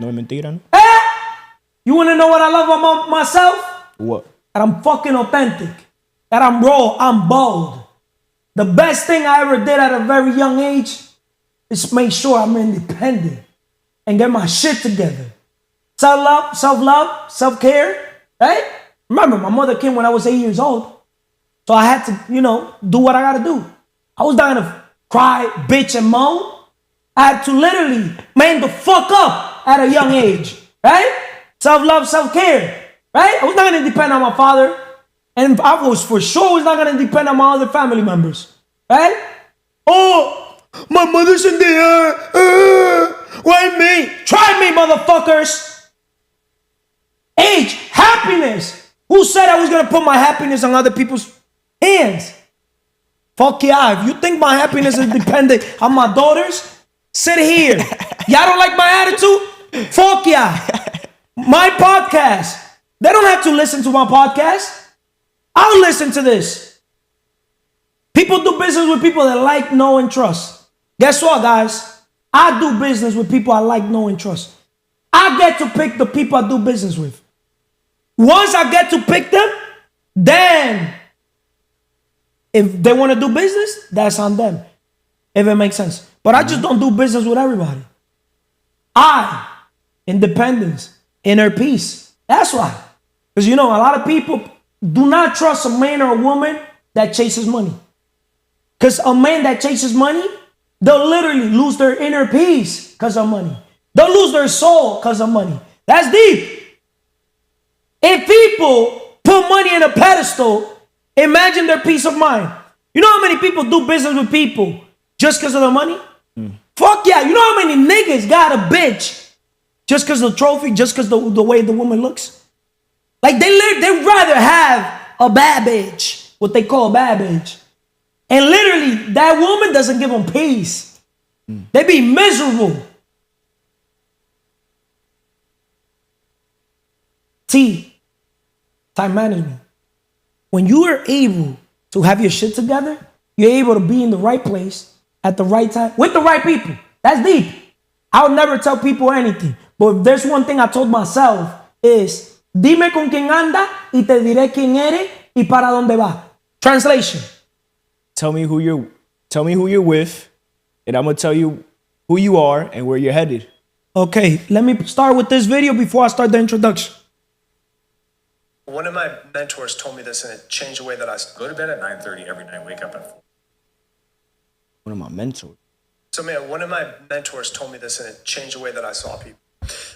No es mentira, ¿no? You want to know what I love about myself? What? That I'm fucking authentic. That I'm raw. I'm bold. The best thing I ever did at a very young age is make sure I'm independent and get my shit together. Self-love, self-care, right? Remember, my mother came when I was 8 years old. So I had to, do what I gotta do. I was not gonna cry, bitch, and moan. I had to literally man the fuck up at a young age, right? Self-love, self-care, right? I was not gonna depend on my father. And I was for sure was not gonna depend on my other family members, right? Oh, my mother's in the air. Why me? Try me, motherfuckers. Age, happiness. Who said I was gonna put my happiness on other people's hands? Fuck yeah. If you think my happiness is dependent on my daughters, sit here. Y'all don't like my attitude? Fuck yeah. My podcast. They don't have to listen to my podcast. I'll listen to this. People do business with people that like, know, and trust. Guess what, guys? I do business with people I like, know, and trust. I get to pick the people I do business with. Once I get to pick them, then if they want to do business, that's on them. If it makes sense. But I just don't do business with everybody. Independence, inner peace. That's why. Because a lot of people do not trust a man or a woman that chases money. Because a man that chases money, they'll literally lose their inner peace because of money. They'll lose their soul because of money. That's deep. If people put money in a pedestal, imagine their peace of mind. You know how many people do business with people just because of the money? Fuck yeah. You know how many niggas got a bitch just because of the trophy, just because the way the woman looks? Like they'd rather have a bad bitch, what they call a bad bitch. And literally, that woman doesn't give them peace. They be miserable. Time management. When you are able to have your shit together, you're able to be in the right place at the right time with the right people. That's deep. I'll never tell people anything. But if there's one thing I told myself is, dime con quién anda y te diré quién eres y para dónde va. Translation. Tell me who you're with, and I'm gonna tell you who you are and where you're headed. Okay, let me start with this video before I start the introduction. One of my mentors told me this, and it changed the way that I Go to bed at 9:30 every night, wake up at 4. One of my mentors. So man, one of my mentors told me this, and it changed the way that I saw people.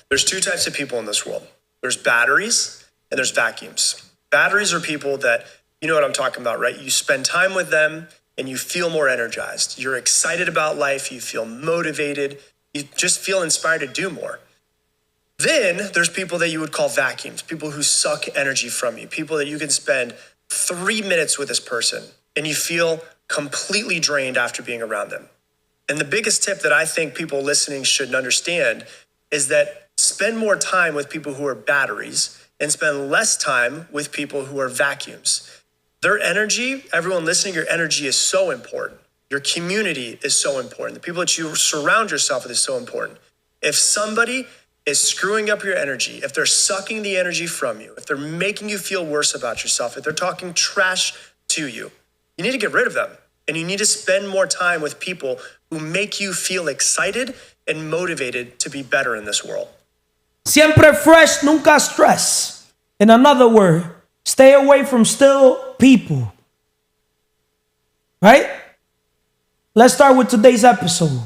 There's two types of people in this world. There's batteries and there's vacuums. Batteries are people that, you know what I'm talking about, right? You spend time with them and you feel more energized. You're excited about life. You feel motivated. You just feel inspired to do more. Then there's people that you would call vacuums, people who suck energy from you, people that you can spend 3 minutes with this person and you feel completely drained after being around them. And the biggest tip that I think people listening should understand is that spend more time with people who are batteries and spend less time with people who are vacuums. Their energy, everyone listening, your energy is so important. Your community is so important. The people that you surround yourself with is so important. If somebody is screwing up your energy, if they're sucking the energy from you, if they're making you feel worse about yourself, if they're talking trash to you, you need to get rid of them. And you need to spend more time with people who make you feel excited and motivated to be better in this world. Siempre fresh, nunca stress. In another word, stay away from still people. Right? Let's start with today's episode.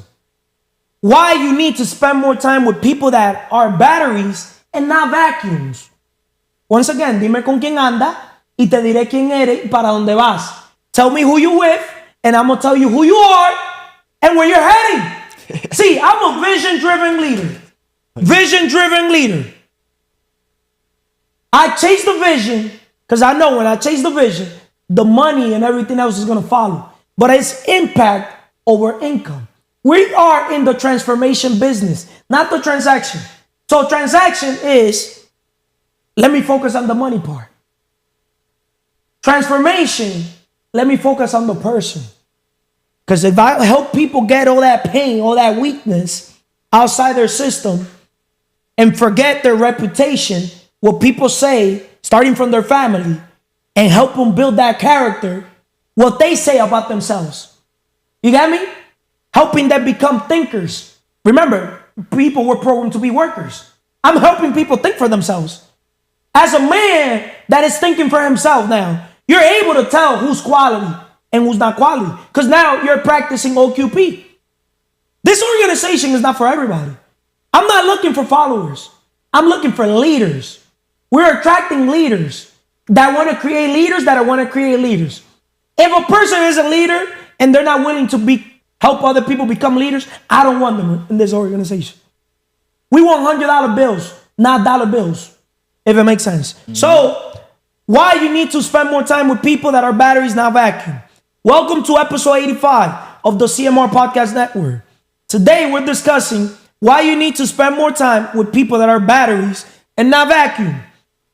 Why you need to spend more time with people that are batteries and not vacuums. Once again, dime con quién anda y te diré quién eres y para dónde vas. Tell me who you with and I'm going to tell you who you are and where you're heading. See, I'm a vision-driven leader. Vision-driven leader. I chase the vision because I know when I chase the vision, the money and everything else is going to follow. But it's impact over income. We are in the transformation business, not the transaction. So transaction is, let me focus on the money part. Transformation, let me focus on the person. Because if I help people get all that pain, all that weakness outside their system, and forget their reputation, what people say, starting from their family, and help them build that character, what they say about themselves. You got me? Helping them become thinkers. Remember, people were programmed to be workers. I'm helping people think for themselves. As a man that is thinking for himself now, you're able to tell who's quality and who's not quality, because now you're practicing OQP. This organization is not for everybody. I'm not looking for followers. I'm looking for leaders. We're attracting leaders that want to create leaders that want to create leaders. If a person is a leader and they're not willing to help other people become leaders, I don't want them in this organization. We want $100 bills, not dollar bills, if it makes sense. Mm-hmm. So, why you need to spend more time with people that are batteries, not vacuum. Welcome to episode 85 of the CMR Podcast Network. Today, we're discussing why you need to spend more time with people that are batteries and not vacuum.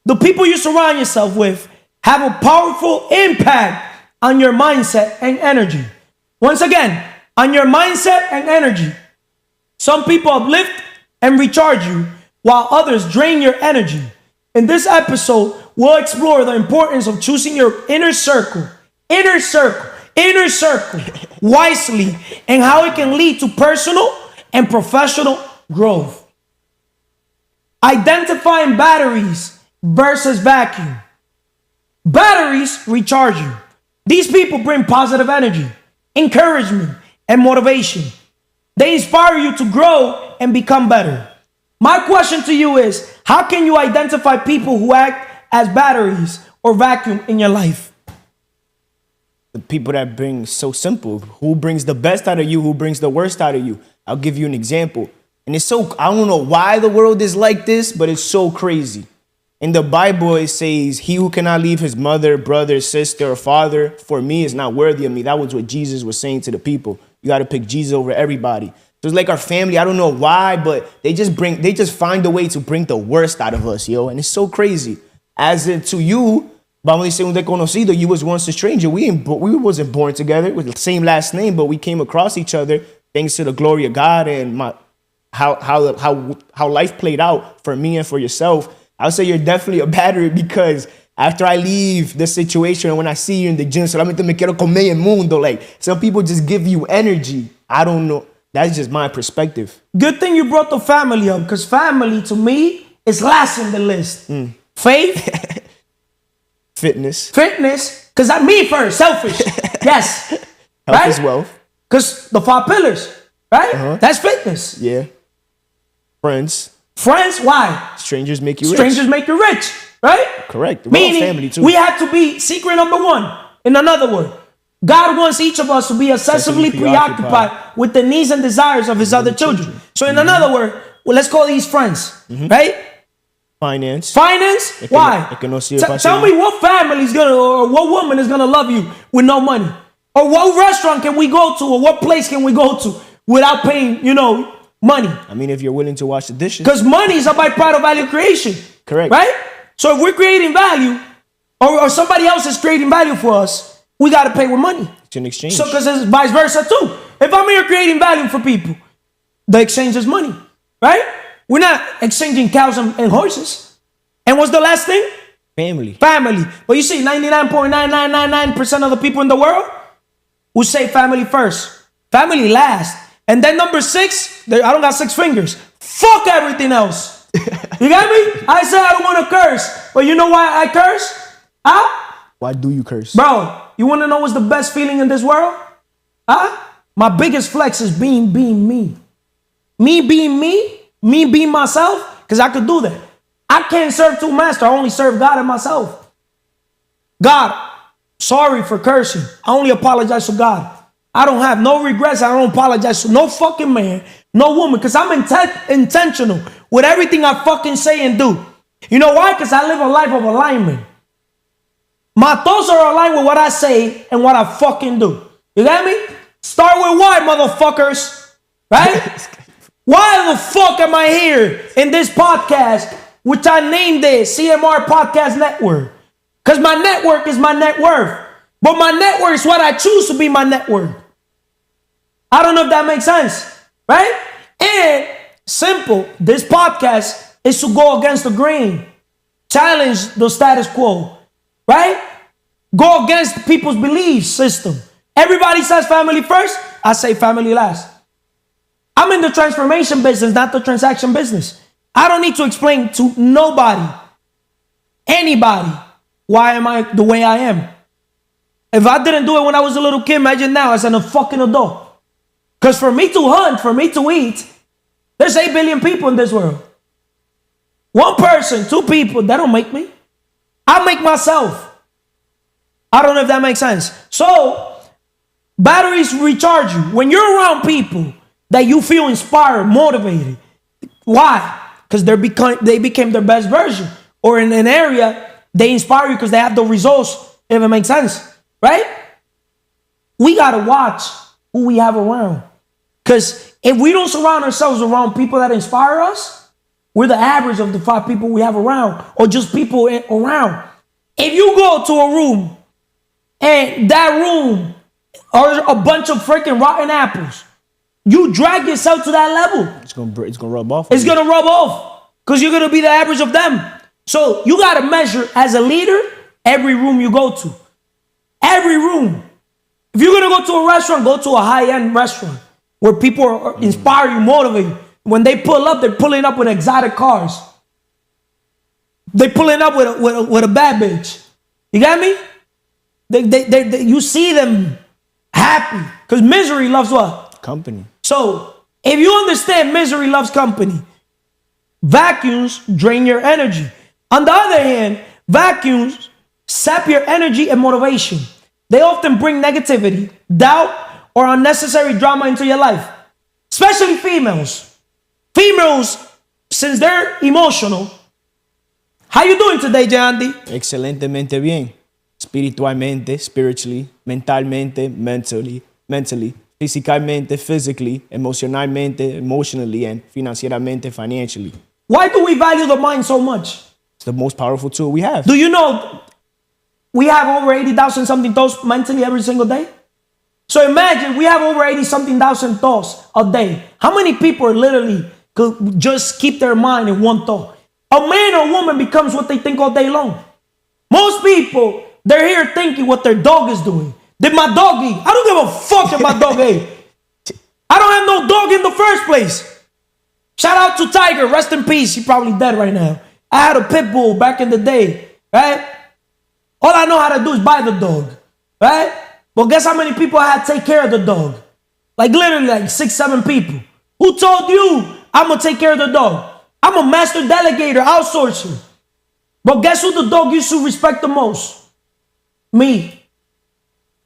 The people you surround yourself with have a powerful impact on your mindset and energy. Once again, on your mindset and energy. Some people uplift and recharge you, while others drain your energy. In this episode, we'll explore the importance of choosing your inner circle wisely, and how it can lead to personal and professional growth. Identifying batteries versus vacuum. Batteries recharge you. These people bring positive energy, encouragement, and motivation. They inspire you to grow and become better. My question to you is, how can you identify people who act as batteries or vacuum in your life? The people that bring, so simple. Who brings the best out of you? Who brings the worst out of you? I'll give you an example. And it's so, I don't know why the world is like this, but it's so crazy. In the Bible, it says, he who cannot leave his mother, brother, sister, or father for me is not worthy of me. That was what Jesus was saying to the people. You got to pick Jesus over everybody. So it's like our family. I don't know why, but they just find a way to bring the worst out of us, yo. And it's so crazy. As in to you, vamos a decir un desconocido, you was once a stranger. We wasn't born together with the same last name, but we came across each other thanks to the glory of God and how life played out for me and for yourself. I would say you're definitely a battery, because after I leave the situation and when I see you in the gym, solamente me quiero comer el mundo. Like, some people just give you energy. I don't know. That's just my perspective. Good thing you brought the family up, because family to me is last in the list. Faith. Fitness. Because I'm me first, selfish. Yes. Health right? is wealth. Because the 5 pillars, right? That's fitness. Yeah. Friends. Why? Strangers make you rich. Strangers make you rich, right? Correct. Meaning, family too. we have to be secret number 1. In another word, God wants each of us to be obsessively preoccupied with the needs and desires of his other children. So in another word, let's call these friends, right? Finance. Why? Tell me what family is gonna, or what woman is gonna love you with no money, or what restaurant can we go to, or what place can we go to without paying, money? I mean, if you're willing to wash the dishes. Because money is a byproduct of value creation. Correct. Right? So if we're creating value, or somebody else is creating value for us, we got to pay with money. It's an exchange. So because it's vice versa too. If I'm here creating value for people, the exchange is money. Right? We're not exchanging cows and horses. And what's the last thing? Family. But you see, 99.9999% of the people in the world will say family first. Family last. And then number 6, I don't got 6 fingers. Fuck everything else. You got me? I said I don't want to curse. But you know why I curse? Why do you curse? Bro, you want to know what's the best feeling in this world? My biggest flex is being me. Me being myself, because I could do that. I can't serve 2 masters. I only serve God and myself. God, sorry for cursing. I only apologize to God. I don't have no regrets. I don't apologize to no fucking man, no woman, because I'm intentional with everything I fucking say and do. You know why? Because I live a life of alignment. My thoughts are aligned with what I say and what I fucking do. You got me? Start with why, motherfuckers. Right? Why the fuck am I here in this podcast, which I named it CMR Podcast Network? Because my network is my net worth. But my network is what I choose to be my network. I don't know if that makes sense, right? And simple, this podcast is to go against the grain, challenge the status quo, right? Go against people's belief system. Everybody says family first, I say family last. I'm in the transformation business, not the transaction business. I don't need to explain to nobody, anybody, why am I the way I am. If I didn't do it when I was a little kid, imagine now as a fucking adult. Because for me to hunt, for me to eat, there's 8 billion people in this world. One person, 2 people, that don't make me. I make myself. I don't know if that makes sense. So, batteries recharge you. When you're around people that you feel inspired, motivated. Why? Because they became their best version. Or in an area, they inspire you because they have the results, if it makes sense. Right? We got to watch who we have around. Because if we don't surround ourselves around people that inspire us, we're the average of the 5 people we have around. Or just people around. If you go to a room and that room are a bunch of freaking rotten apples, you drag yourself to that level. It's gonna rub off. It's gonna rub off because you're gonna be the average of them. So you gotta measure as a leader every room you go to. Every room. If you're gonna go to a restaurant, go to a high-end restaurant where people are inspire you, motivate you. When they pull up, they're pulling up with exotic cars. They're pulling up with a bad bitch. You got me? You see them happy because misery loves what? Company. So if you understand misery loves company, vacuums drain your energy. On the other hand, vacuums sap your energy and motivation. They often bring negativity, doubt, or unnecessary drama into your life, especially females. Females, since they're emotional, how you doing today, Jandy? Excelentemente bien. Espiritualmente, spiritually, mentalmente, mentally, físicamente, physically, emocionalmente, emotionally, and financieramente, financially. Why do we value the mind so much? It's the most powerful tool we have. Do you know we have over 80,000 something thoughts mentally every single day? So imagine we have over 80 something thousand thoughts a day. How many people literally could just keep their mind in one thought? A man or woman becomes what they think all day long. Most people, they're here thinking what their dog is doing. Did my dog eat? I don't give a fuck if my dog ate. I don't have no dog in the first place. Shout out to Tiger, rest in peace. He probably dead right now. I had a pit bull back in the day, right? All I know how to do is buy the dog, right? But guess how many people I had to take care of the dog? Like literally like 6, 7 people. Who told you I'm gonna take care of the dog? I'm a master delegator, outsourcer. But guess who the dog used to respect the most? Me.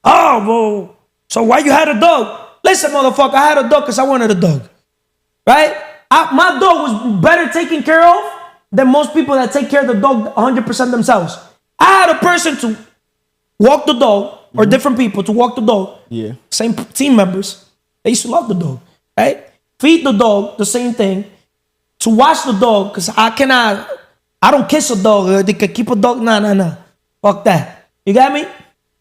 Oh, well, so why you had a dog? Listen, motherfucker, I had a dog because I wanted a dog. Right? My dog was better taken care of than most people that take care of the dog 100% themselves. I had a person to walk the dog, or different people to walk the dog. Yeah. Same team members. They used to love the dog. Right? Feed the dog, the same thing. To watch the dog, because I don't kiss a dog. They could keep a dog. Nah. Fuck that. You got me?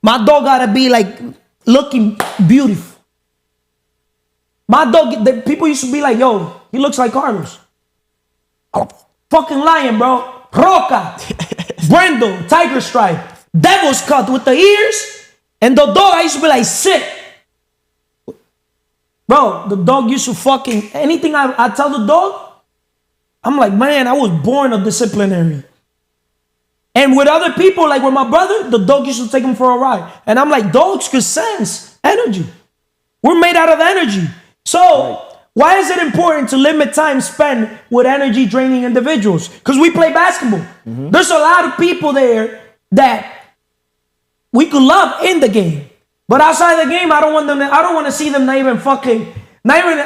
My dog gotta be like looking beautiful. My dog, people used to be like, yo, he looks like Carlos. Oh, fucking lion, bro. Roca. Brindle, tiger stripe. Devil's cut with the ears. And the dog, I used to be like, sit. Bro, the dog used to fucking, anything I tell the dog, I'm like, man, I was born a disciplinary. And with other people, like with my brother, the dog used to take him for a ride. And I'm like, dogs could sense energy. We're made out of energy. So why is it important to limit time spent with energy draining individuals? Because we play basketball. There's a lot of people there that we could love in the game. But outside the game, I don't want to see them not even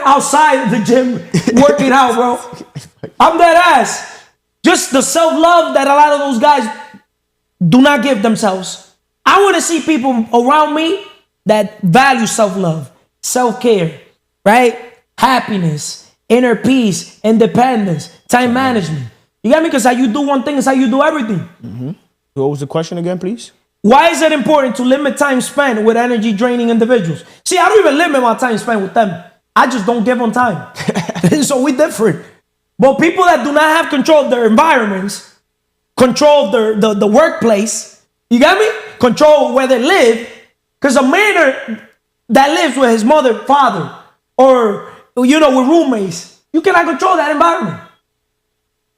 outside the gym working out, bro. I'm that ass. Just the self-love that a lot of those guys do not give themselves. I want to see people around me that value self-love, self-care, right? Happiness, inner peace, independence, time management. You got me? Because how you do one thing is how you do everything. What was the question again, please? Why is it important to limit time spent with energy draining individuals? See, I don't even limit my time spent with them. I just don't give them time. So we different. But people that do not have control of their environments, control of the workplace, you got me? Control where they live. Because a man that lives with his mother, father, or, with roommates, you cannot control that environment.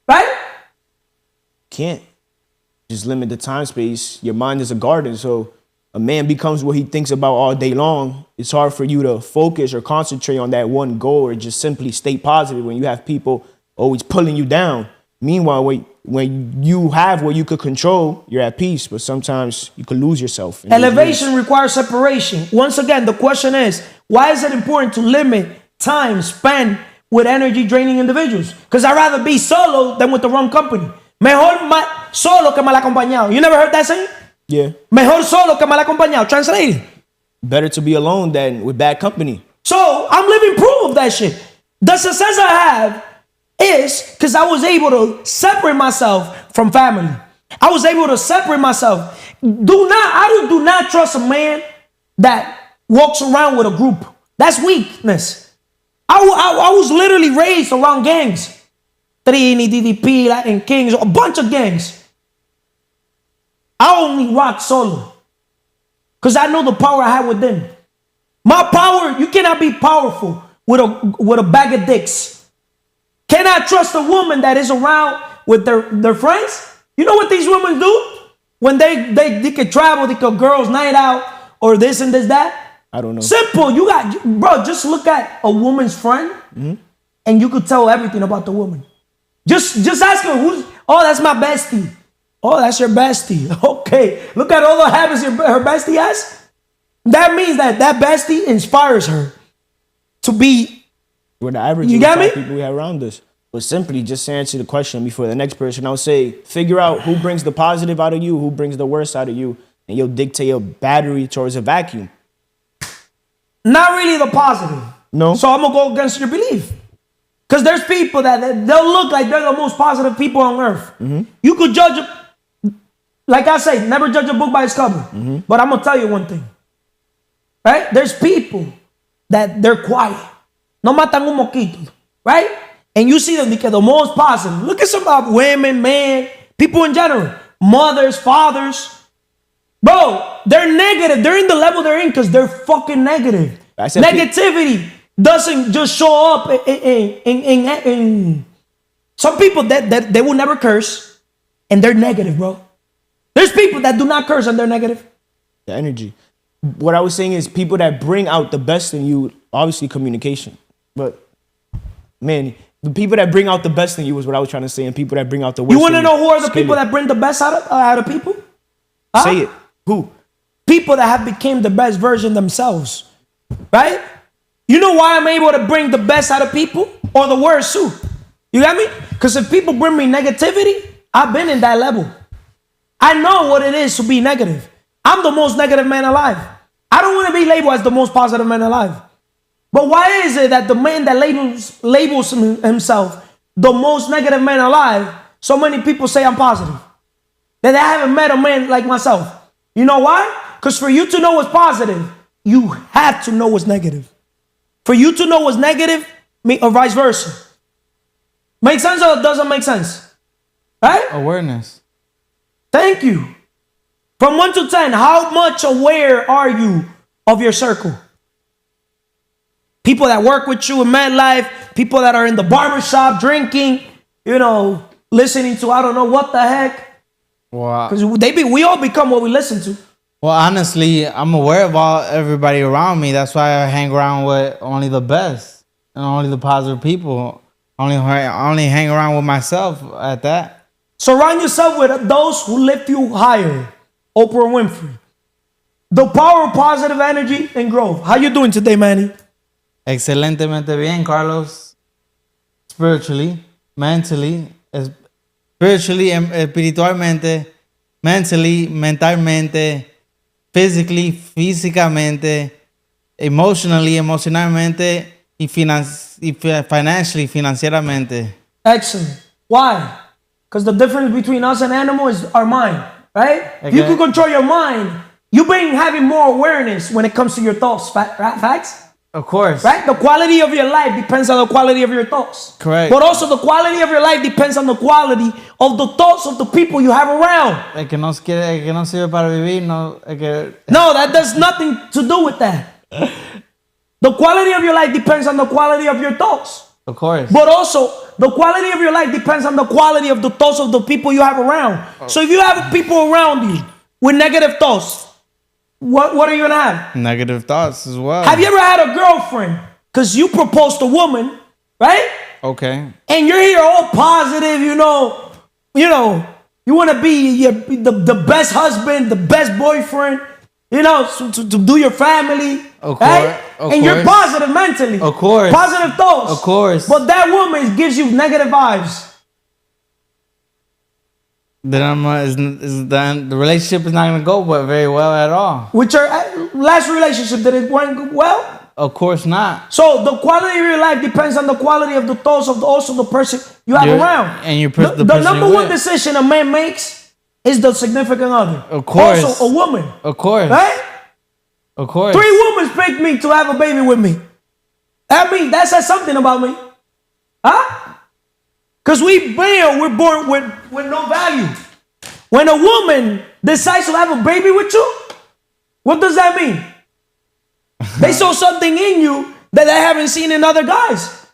Right? Can't. Just limit the time space. Your mind is a garden, so a man becomes what he thinks about all day long. It's hard for you to focus or concentrate on that one goal or just simply stay positive when you have people always pulling you down. Meanwhile, when you have what you could control, you're at peace, but sometimes you could lose yourself. Elevation requires separation. Once again, the question is, why is it important to limit time spent with energy draining individuals? Because I'd rather be solo than with the wrong company. Mejor solo que mal acompañado. You never heard that saying? Yeah. Mejor solo que mal acompañado. Translated. Better to be alone than with bad company. So I'm living proof of that shit. The success I have is because I was able to separate myself from family. I was able to separate myself. I do not trust a man that walks around with a group. That's weakness. I was literally raised around gangs. Trini, DDP, Latin Kings, a bunch of gangs. I only rock solo because I know the power I have within. My power, you cannot be powerful with a bag of dicks. Cannot trust a woman that is around with their friends. You know what these women do? When they could travel, they could girls' night out or this and this, that. I don't know. Simple. Bro, just look at a woman's friend and you could tell everything about the woman. Just ask her, that's my bestie. Oh, that's your bestie. Okay. Look at all the habits her bestie has. That means that bestie inspires her to be. We're the average You got me? people we have around us. But simply just to answer the question before the next person, I'll say, figure out who brings the positive out of you, who brings the worst out of you, and you'll dictate your battery towards a vacuum. Not really the positive. No. So I'm going to go against your belief. Because there's people that they'll look like they're the most positive people on earth. You could judge, like I say, never judge a book by its cover. But I'm going to tell you one thing. Right? There's people that they're quiet. No matan un moquito. Right? And you see them, the most positive. Look at some women, men, people in general. Mothers, fathers. Bro, they're negative. They're in the level they're in because they're fucking negative. Negativity doesn't just show up in some people that they will never curse and they're negative, bro. There's people that do not curse and they're negative. The energy. What I was saying is people that bring out the best in you, obviously communication. But man, the people that bring out the best in you is what I was trying to say, and people that bring out the worst. You want to know who are the people that bring the best out of people? Say it. Who? People that have become the best version themselves, right? You know why I'm able to bring the best out of people or the worst too? You got me? Because if people bring me negativity, I've been in that level. I know what it is to be negative. I'm the most negative man alive. I don't want to be labeled as the most positive man alive. But why is it that the man that labels himself the most negative man alive, so many people say I'm positive? That I haven't met a man like myself. You know why? Because for you to know what's positive, you have to know what's negative. For you to know what's negative, or vice versa. Make sense or doesn't make sense? Right? Awareness. Thank you. From 1 to 10, how much aware are you of your circle? People that work with you in MedLife, people that are in the barbershop drinking, listening to I don't know what the heck. Wow. Because we all become what we listen to. Well, honestly, I'm aware of everybody around me. That's why I hang around with only the best and only the positive people. Only hang around with myself at that. Surround yourself with those who lift you higher. Oprah Winfrey. The power of positive energy and growth. How you doing today, Manny? Excelentemente bien, Carlos. Spiritually, mentally, espiritualmente, mentally, mentalmente, physically, físicamente, emocionalmente, y financially, financieramente. Excellent. Why? Because the difference between us and animals is our mind, right? Okay. If you can control your mind, you bring having more awareness when it comes to your thoughts. Facts? Of course. Right? The quality of your life depends on the quality of your thoughts. Correct. But also the quality of your life depends on the quality of the thoughts of the people you have around. El que no sirve para vivir, no. No, that does nothing to do with that. The quality of your life depends on the quality of your thoughts. Of course. But also, the quality of your life depends on the quality of the thoughts of the people you have around. So if you have people around you with negative thoughts, what are you gonna have? Negative thoughts as well. Have you ever had a girlfriend? Because you proposed to a woman, right? Okay. And you're here all positive, you want to be the best husband, the best boyfriend, to do your family, Of right? course, And you're positive mentally. Of course. Positive thoughts. Of course. But that woman gives you negative vibes. Then the relationship is not going to go very well at all. With your last relationship, did it went well? Of course not. So the quality of your life depends on the quality of the thoughts of also the person you have around. And the the person number you're one with. decision a man makes is the significant other. Of course. Also a woman. Of course. Right? Of course. 3 women picked me to have a baby with me. That says something about me. Huh? Because we're born with no value. When a woman decides to have a baby with you, what does that mean? They saw something in you that they haven't seen in other guys.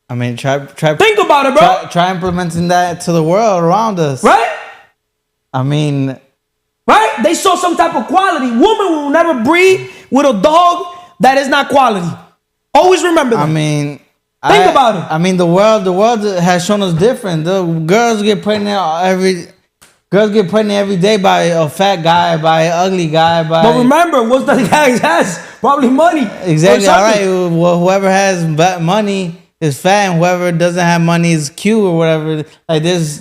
I mean, try. Think about it, bro. Try implementing that to the world around us. Right? I mean, right? They saw some type of quality. Woman will never breed with a dog that is not quality. Always remember that. I mean, think about it. I mean, the world has shown us different. The girls get pregnant every day by a fat guy, by an ugly guy, by. But remember, what the guy has probably money. Exactly. All right. Well, whoever has money is fat, and whoever doesn't have money is cute or whatever. Like there's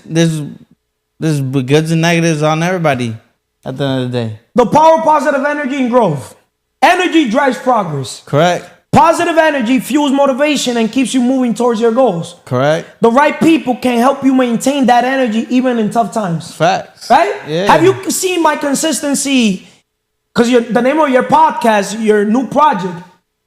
goods and negatives on everybody. At the end of the day. The power of positive energy and growth. Energy drives progress. Correct. Positive energy fuels motivation and keeps you moving towards your goals. Correct. The right people can help you maintain that energy even in tough times. Facts. Right? Yeah. Have you seen my consistency? Because the name of your podcast, your new project,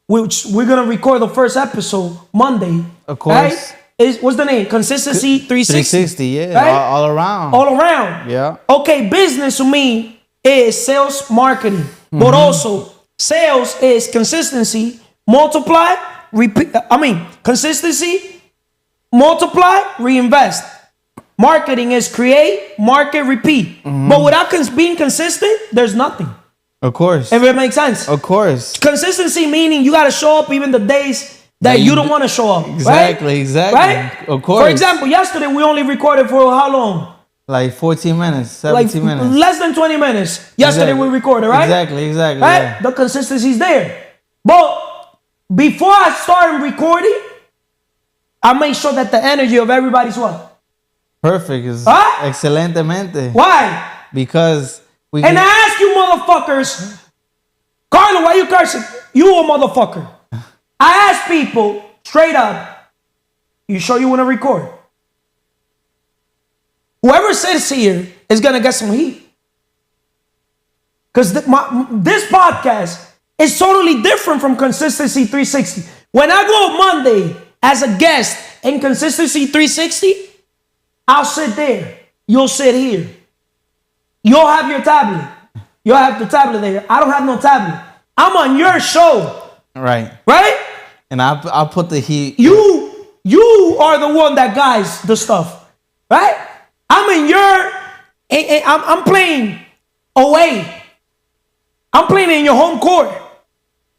which we're going to record the first episode Monday. Of course. Right? What's the name? Consistency 360. 360, yeah. Right? All around. All around. Yeah. Okay, business to me is sales marketing. But also, sales is consistency, multiply, repeat. Consistency, multiply, reinvest. Marketing is create, market, repeat. But without being consistent, there's nothing. Of course. If it makes sense. Of course. Consistency meaning you got to show up even the days that you don't want to show up. Exactly, right? exactly. Right? Of course. For example, yesterday we only recorded for how long? Like 14 minutes, 17 minutes. Less than 20 minutes. Yesterday we recorded, right? Exactly. Right? Yeah. The consistency is there. But before I start recording, I make sure that the energy of everybody's what? Perfect. Is Huh? excelentemente. Why? Because we And I ask you motherfuckers, Carlo, why you cursing? You a motherfucker. I ask people straight up, you sure you want to record? Whoever sits here is going to get some heat. Because this podcast is totally different from Consistency 360. When I go Monday as a guest in Consistency 360, I'll sit there. You'll sit here. You'll have your tablet. You'll have the tablet there. I don't have no tablet. I'm on your show. right. Right? And I'll put the heat. You are the one that guides the stuff. Right? I'm playing away. I'm playing in your home court.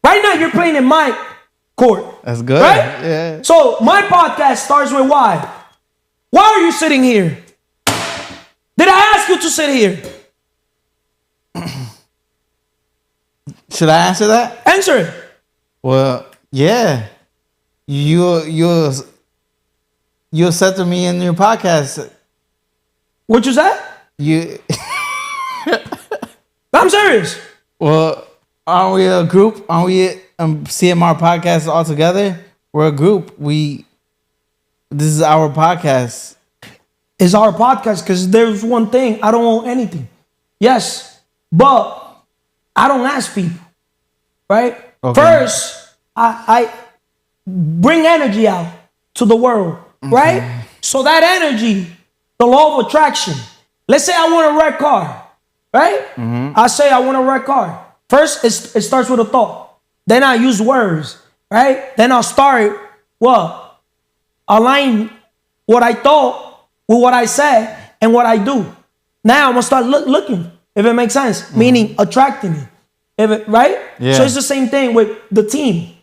Right now, you're playing in my court. That's good. Right? Yeah. So, my podcast starts with why. Why are you sitting here? Did I ask you to sit here? Should I answer that? Answer it. Well, yeah. You said to me in your podcast. What you said? You. I'm serious. Well, aren't we a group? Aren't we CMR podcast all together? We're a group. This is our podcast. It's our podcast because there's one thing. I don't own anything. Yes, but I don't ask people, right? Okay. First, I bring energy out to the world, right? So that energy, the law of attraction. Let's say I want a red car, right? I say I want a red car. First, it starts with a thought. Then I use words, right? Then I'll start, align what I thought with what I said and what I do. Now I'm gonna start looking, if it makes sense, meaning attracting it. Right? Yeah. So it's the same thing with the team.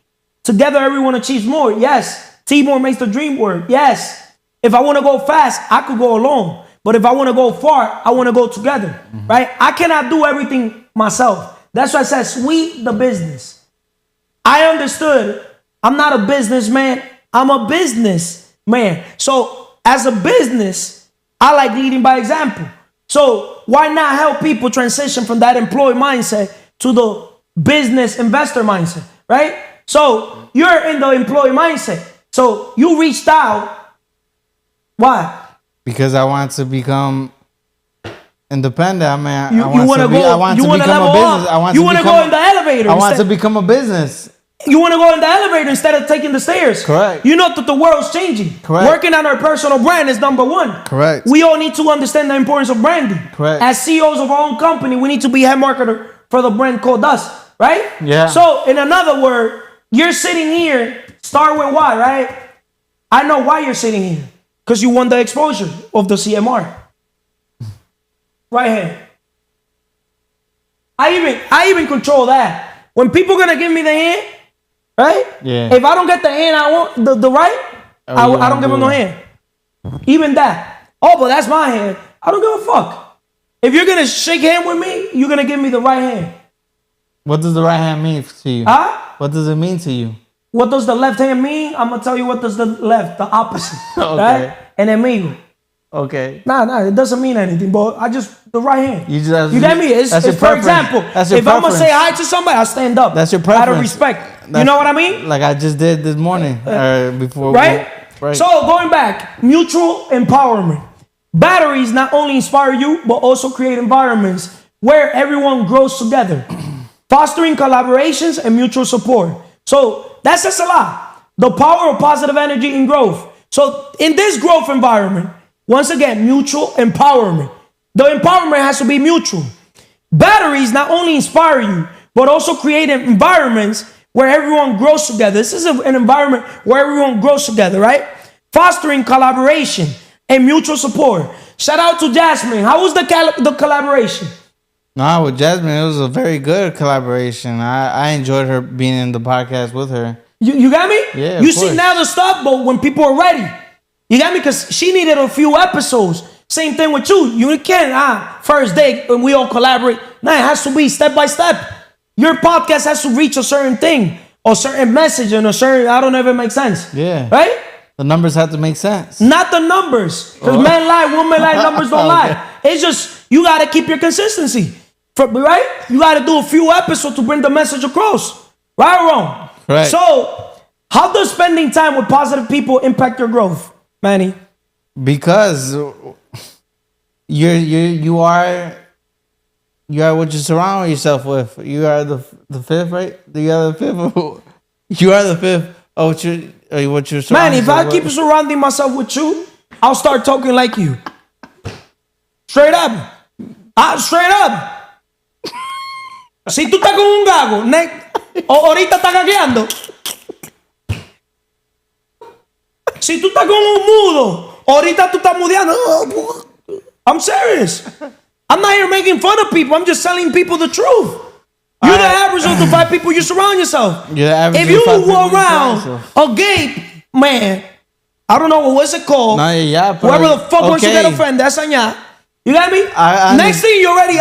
Together, everyone achieves more. Yes. Teamwork makes the dream work. Yes. If I want to go fast, I could go alone. But if I want to go far, I want to go together. Right? I cannot do everything myself. That's why I said, sweet the business. I understood I'm not a businessman. I'm a businessman. So as a business, I like leading by example. So why not help people transition from that employee mindset to the business investor mindset, right? So you're in the employee mindset. So you reached out. Why? Because I want to become independent. I mean, You want to go. I want You to want to become a level business. up. I want You to want to become go in the elevator. I want to become a business. You want to go in the elevator instead of taking the stairs. Correct. You know that the world's changing. Correct. Working on our personal brand is number one. Correct. We all need to understand the importance of branding. Correct. As CEOs of our own company, we need to be head marketer for the brand called us, right? Yeah. So in another word, you're sitting here, start with why, right? I know why you're sitting here. Because you won the exposure of the CMR. Right here. I even control that. When people gonna give me the hand, right? Yeah. If I don't get the hand I want, the right, I don't give them no hand. Even that. Oh, but that's my hand. I don't give a fuck. If you're gonna shake hand with me, you're gonna give me the right hand. What does the right hand mean to you? Huh? What does it mean to you? What does the left hand mean? I'm gonna tell you what does the left, the opposite. Okay. Right? Enemigo. Okay. Nah, it doesn't mean anything, but the right hand. You just You get me? It's that's your for preference. example, That's your if I'm gonna preference. say hi to somebody, I stand up. That's your Out of preference. respect. You That's- know what I mean? Like I just did this morning or before. Right? Right. So going back, mutual empowerment. Batteries not only inspire you, but also create environments where everyone grows together, fostering collaborations and mutual support. So that says a lot. The power of positive energy in growth. So in this growth environment, once again, mutual empowerment. The empowerment has to be mutual. Batteries not only inspire you, but also create environments where everyone grows together. This is an environment where everyone grows together, right? Fostering collaboration and mutual support. Shout out to Jasmine. How was the collaboration? No, with Jasmine, it was a very good collaboration. I enjoyed her being in the podcast with her. You got me? Yeah, You of see course. now the stuff, but when people are ready. You got me? Because she needed a few episodes. Same thing with you. You can't, first day, and we all collaborate. No, it has to be step by step. Your podcast has to reach a certain thing, or certain message, and a certain, I don't know if it makes sense. Yeah. Right? The numbers have to make sense. Not the numbers. Because men lie, women lie, numbers don't lie. It's just, you got to keep your consistency. Right? You got to do a few episodes to bring the message across. Right or wrong? Right. So, how does spending time with positive people impact your growth, Manny? Because you are what you surround yourself with. You are the fifth, right? You are the fifth. You are the fifth. Oh, what you're surrounding Man, if I yourself keep with. surrounding myself with you, I'll start talking like you. Straight up. Straight up. Si tú estás con un gago, ahorita estás gagueando. Si tú estás con un mudo, ahorita tú estás mudeando. I'm serious. I'm not here making fun of people. I'm just telling people the truth. You're the average of the 5 people you surround yourself. You're the average If of you the 5 people go you surround around yourself. a gay man, I don't know what's it called. No, yeah, but Whoever the fuck wants to okay. get offended, that's allá. You got me? I Next thing you're already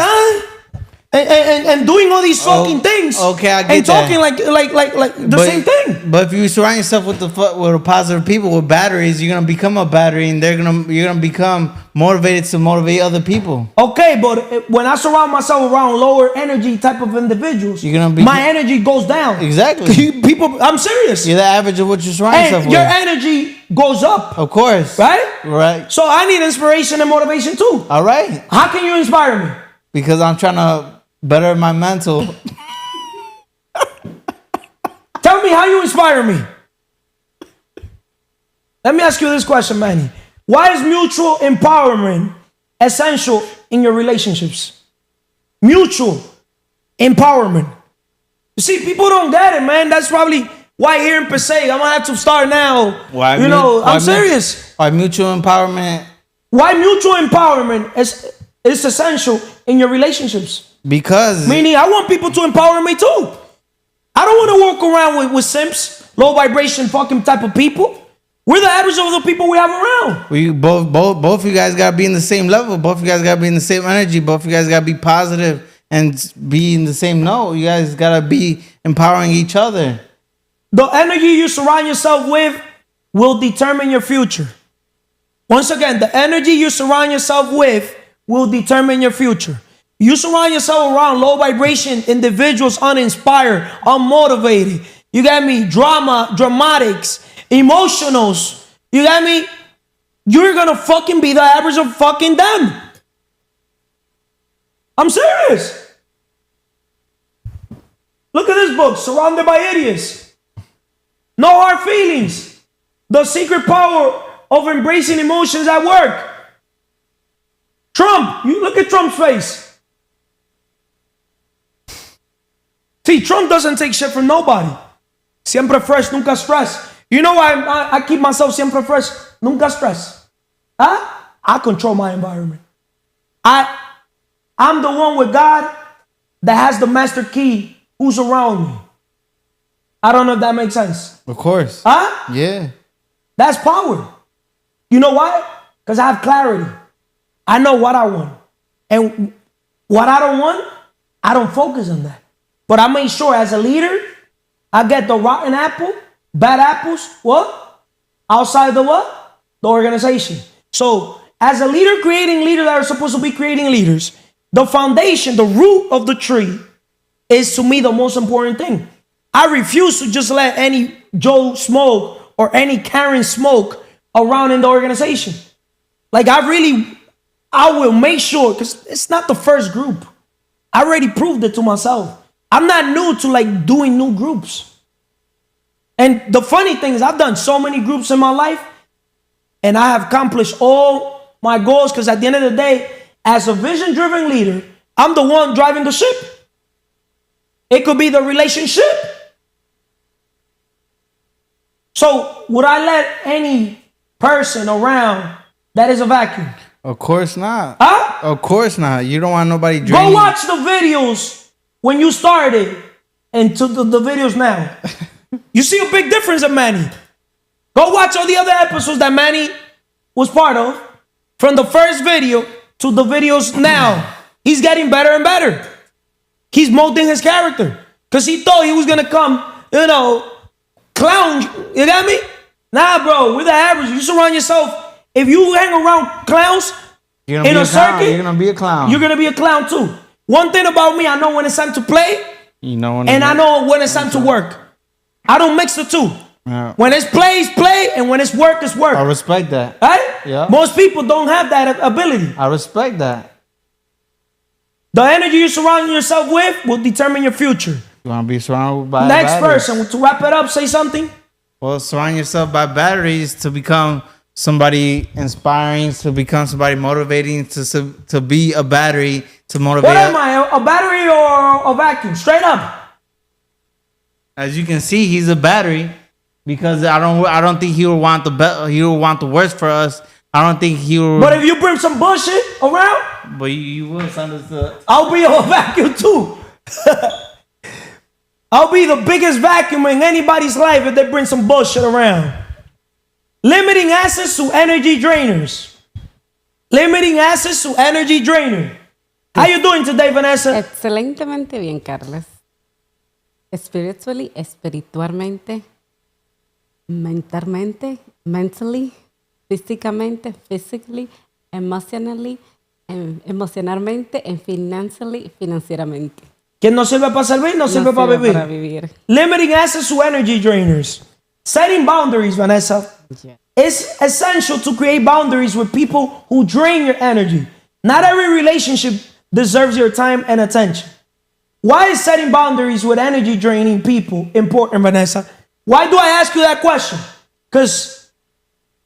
and doing all these fucking things. okay, I get and talking that. like the same thing. But if you surround yourself with with positive people with batteries, you're gonna become a battery, and you're gonna become motivated to motivate other people. Okay, but when I surround myself around lower energy type of individuals, You're gonna be- my energy goes down. Exactly. People, I'm serious. You're the average of what you surround yourself And your with. energy goes up, Of course. right? Right. So I need inspiration and motivation too. All right. How can you inspire me? Because I'm trying to better my mental. Tell me how you inspire me. Let me ask you this question, Manny. Why is mutual empowerment essential in your relationships? Mutual empowerment. You see, people don't get it, man. That's probably why here in Passaic, I'm gonna have to start now. Why I'm serious. Why mutual empowerment? Why mutual empowerment is essential in your relationships? Because Meaning, I want people to empower me too. I don't want to walk around with simps, low vibration fucking type of people. We're the average of the people we have around. we both of you guys gotta be in the same level. Both of you guys gotta be in the same energy. Both of you guys gotta be positive and be in the same note. You guys gotta be empowering each other. The energy you surround yourself with will determine your future. Once again, the energy you surround yourself with will determine your future. You surround yourself around low vibration individuals, uninspired, unmotivated. You got me? Dramatics, emotionals. You got me? You're gonna fucking be the average of fucking them. I'm serious. Look at this book, Surrounded by Idiots. No hard feelings. The secret power of embracing emotions at work. Trump, you look at Trump's face. See, Trump doesn't take shit from nobody. Siempre fresh, nunca stress. You know why I keep myself siempre fresh, nunca stress? Huh? I control my environment. I'm the one with God that has the master key who's around me. I don't know if that makes sense. Of course. Huh? Yeah. That's power. You know why? Because I have clarity. I know what I want. And what I don't want, I don't focus on that. But I make sure as a leader, I get the rotten apple, bad apples, what? Outside the what? The organization. So as a leader creating leaders that are supposed to be creating leaders, the foundation, the root of the tree is to me the most important thing. I refuse to just let any Joe smoke or any Karen smoke around in the organization. Like I will make sure, because it's not the first group. I already proved it to myself. I'm not new to like doing new groups. And the funny thing is I've done so many groups in my life and I have accomplished all my goals because at the end of the day, as a vision-driven leader, I'm the one driving the ship. It could be the relationship. So would I let any person around that is a vacuum? Of course not. Huh? Of course not. You don't want nobody Go draining. watch the videos when you started and to the videos now. You see a big difference in Manny. Go watch all the other episodes that Manny was part of. From the first video to the videos now. He's getting better and better. He's molding his character. Because he thought he was going to come, clown. You got me? Nah, bro. We're the average. You surround yourself. If you hang around clowns You're in gonna a be a clown. circuit, You're gonna be a clown. you're going to be a clown too. One thing about me, I know when it's time to play. You know when And I know when it's time to work. I don't mix the two. Yeah. When it's play, and when it's work, it's work. I respect that. Right? Yeah. Most people don't have that ability. I respect that. The energy you surround yourself with will determine your future. You want to be surrounded by Next batteries. person, to wrap it up, say something. Well, surround yourself by batteries to become somebody inspiring, to become somebody motivating, to be a battery to motivate. What am I, a battery or a vacuum? Straight up. As you can see, he's a battery because I don't think he would want the worst for us. I don't think he would. But if you bring some bullshit around, But you will send us the. I'll be a vacuum too. I'll be the biggest vacuum in anybody's life if they bring some bullshit around. Limiting access to energy drainers. Limiting access to energy drainer. How you doing today, Vanessa? Excelentemente bien, Carlos. Spiritually, espiritualmente, mentalmente, mentally, físicamente, physically, emotionally, emocionalmente, and financially, financieramente. Quien no sirve para servir, no sirve para vivir. Para vivir. Limiting access to energy drainers. Setting boundaries, Vanessa. Yeah. It's essential to create boundaries with people who drain your energy. Not every relationship deserves your time and attention. why is setting boundaries with energy draining people important, Vanessa? Why do I ask you that question? Because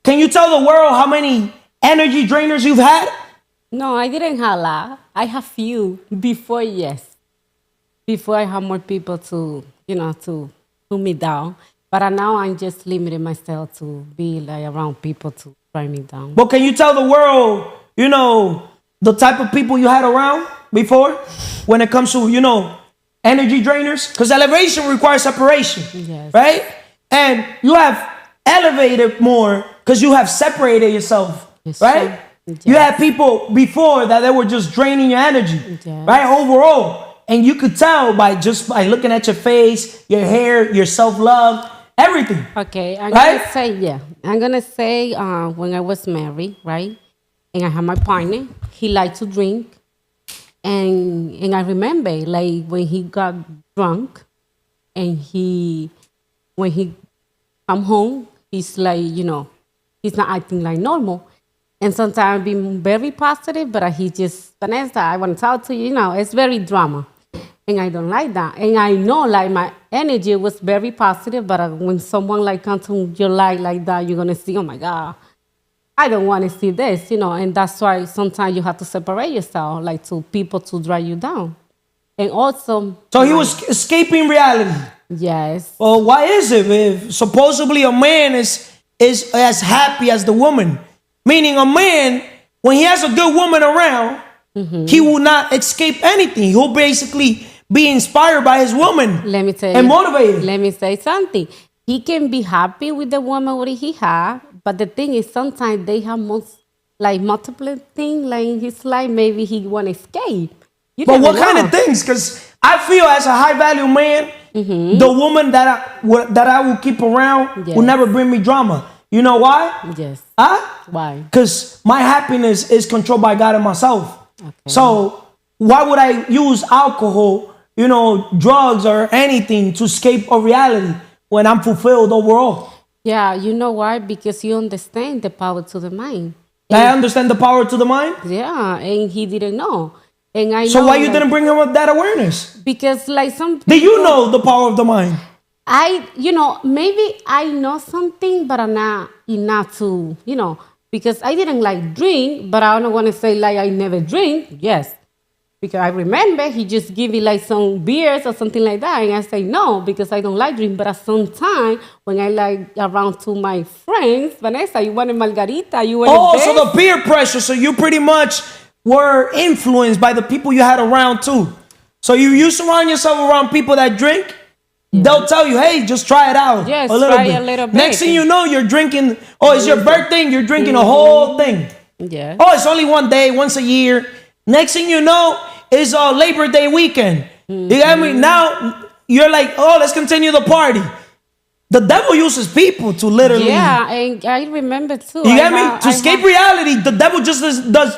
can you tell the world how many energy drainers you've had? No, I didn't have a lot. I have few before, yes. Before I have more people to, to pull me down. But now I'm just limiting myself to be like around people to drive me down. But can you tell the world, the type of people you had around before when it comes to, energy drainers? Because elevation requires separation, Yes. right? And you have elevated more because you have separated yourself, Yes, right? sir. Yes. You had people before that they were just draining your energy, Yes. right? Overall. And you could tell by looking at your face, your hair, your self-love, everything. Okay, I'm Right? gonna say, yeah. I'm gonna say when I was married, right? And I had my partner, he liked to drink. And I remember like when he got drunk and when he come home, he's like, he's not acting like normal. And sometimes being very positive, but he just, Vanessa, I want to talk to you, it's very drama. And I don't like that. And I know like my energy was very positive, but when someone like comes to your life like that, you're going to see, oh my God, I don't want to see this, and that's why sometimes you have to separate yourself, like to people to drag you down. And also, So he was escaping reality. yes, Well, why is it if supposedly a man is as happy as the woman? Meaning a man, when he has a good woman around, he will not escape anything. He'll basically be inspired by his woman let me tell and you, motivated. let me say something. He can be happy with the woman what he have, but the thing is sometimes they have multiple things like in his life. Maybe he want to escape. You But never what kind know. of things? Because I feel as a high value man, the woman that I will keep around will Yes. never bring me drama. You know why? Yes. Huh? Why? Because my happiness is controlled by God and myself. Okay. So why would I use alcohol, drugs or anything to escape a reality when I'm fulfilled overall? Yeah, you know why? Because you understand the power to the mind. I understand the power to the mind. Yeah, and he didn't know. And I So know, why you like, didn't bring him up that awareness? Because like some Do you people- know the power of the mind? maybe I know something, but I'm not enough to, because I didn't like drink, but I don't want to say like I never drink. Yes. Because I remember he just give me like some beers or something like that. And I say no, because I don't like drink. But at some time, when I like around to my friends, Vanessa, you want a margarita? You want Oh, a so this? the peer pressure. So you pretty much were influenced by the people you had around too. So you surround yourself around people that drink. They'll tell you, hey, just try it out. Yes, a little try bit. a little bit. Next thing you know, you're drinking. Oh, it's your birthday. And you're drinking a whole thing. Yeah. Oh, it's only one day, once a year. Next thing you know, it's Labor Day weekend. You got me? Now you're like, oh, let's continue the party. The devil uses people to literally. Yeah, and I remember too. You get me? To escape reality, the devil just does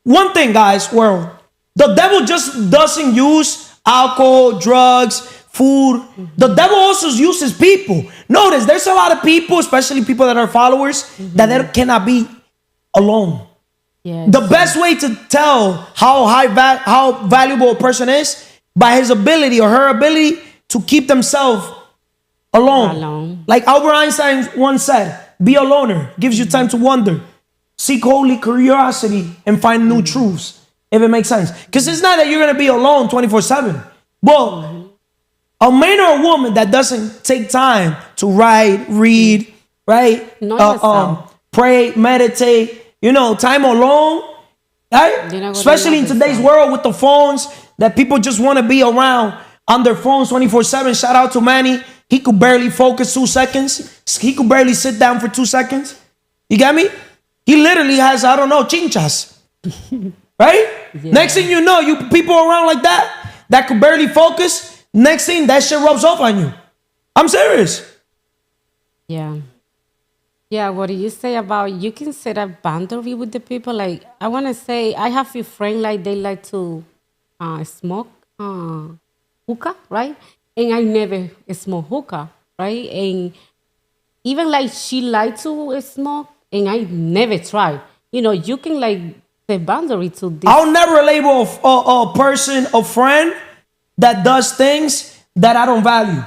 one thing, guys, world. The devil just doesn't use alcohol, drugs, food. The devil also uses people. Notice there's a lot of people, especially people that are followers, that they cannot be alone. Yes. The best way to tell how valuable a person is by his ability or her ability to keep themselves alone. Like Albert Einstein once said, be a loner, gives you time to wonder. Seek holy curiosity and find new truths, if it makes sense. Because it's not that you're going to be alone 24/7. But a man or a woman that doesn't take time to write, read, right? Know yourself. Pray, meditate, time alone, right? You're not gonna Especially in know today's yourself. world with the phones that people just want to be around on their phones 24/7. Shout out to Manny. He could barely focus 2 seconds. He could barely sit down for 2 seconds. You got me? He literally has, I don't know, chinchas. Right? Yeah. Next thing you know, you people around like that could barely focus. Next thing, that shit rubs off on you. I'm serious. Yeah. Yeah, what do you say about you can set a boundary with the people? Like, I want to say, I have a friend, like, they like to smoke hookah, right? And I never smoke hookah, right? And even, like, she like to smoke, and I never try. You can, like, set boundary to this. I'll never label a person, a friend, that does things that I don't value.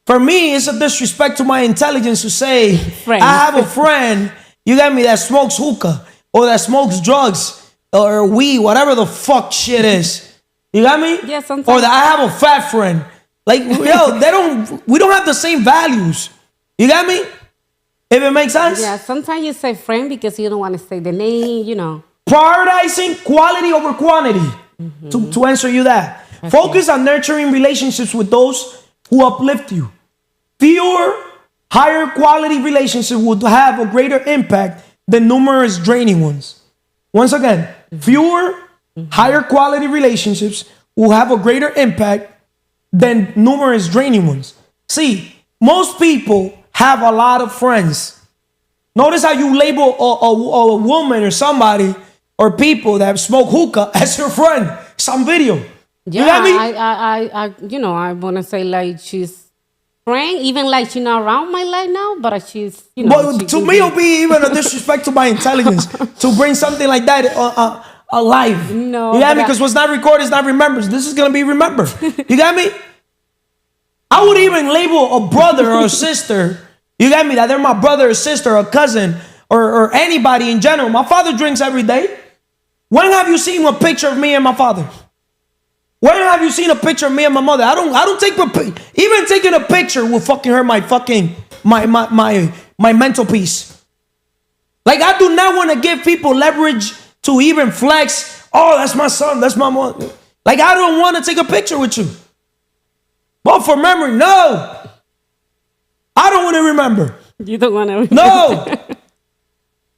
For me, it's a disrespect to my intelligence to say, Friend. I have a friend, you got me, that smokes hookah or that smokes drugs or weed, whatever the fuck shit is. You got me? Yeah, sometimes. Or that I have a fat friend. Like, yo, we don't have the same values. You got me? If it makes sense? Yeah, sometimes you say friend because you don't want to say the name, you know. Prioritizing quality over quantity. To answer you that. Okay. Focus on nurturing relationships with those who uplift you. Fewer, higher quality relationships would have a greater impact than numerous draining ones. Once again, fewer, higher quality relationships will have a greater impact than numerous draining ones. See, most people have a lot of friends. Notice how you label a woman or somebody or people that smoke hookah as your friend. Some video. Yeah, You got me? I you know, I want to say like she's friend, even like she's not around my life now, but she's, you know. But she to can me, be- it'll be even a disrespect to my intelligence to bring something like that alive. No, You got me? but Because what's not recorded is not remembered. This is going to be remembered. You got me? I would even label a brother or a sister, you got me, that they're my brother or sister or cousin or anybody in general. My father drinks every day. When have you seen a picture of me and my father? When have you seen a picture of me and my mother? I don't take even taking a picture will fucking hurt my mental peace. Like, I do not want to give people leverage to even flex. Oh, that's my son, that's my mom. Like, I don't want to take a picture with you. But for memory, no. I don't want to remember. You don't want to. No.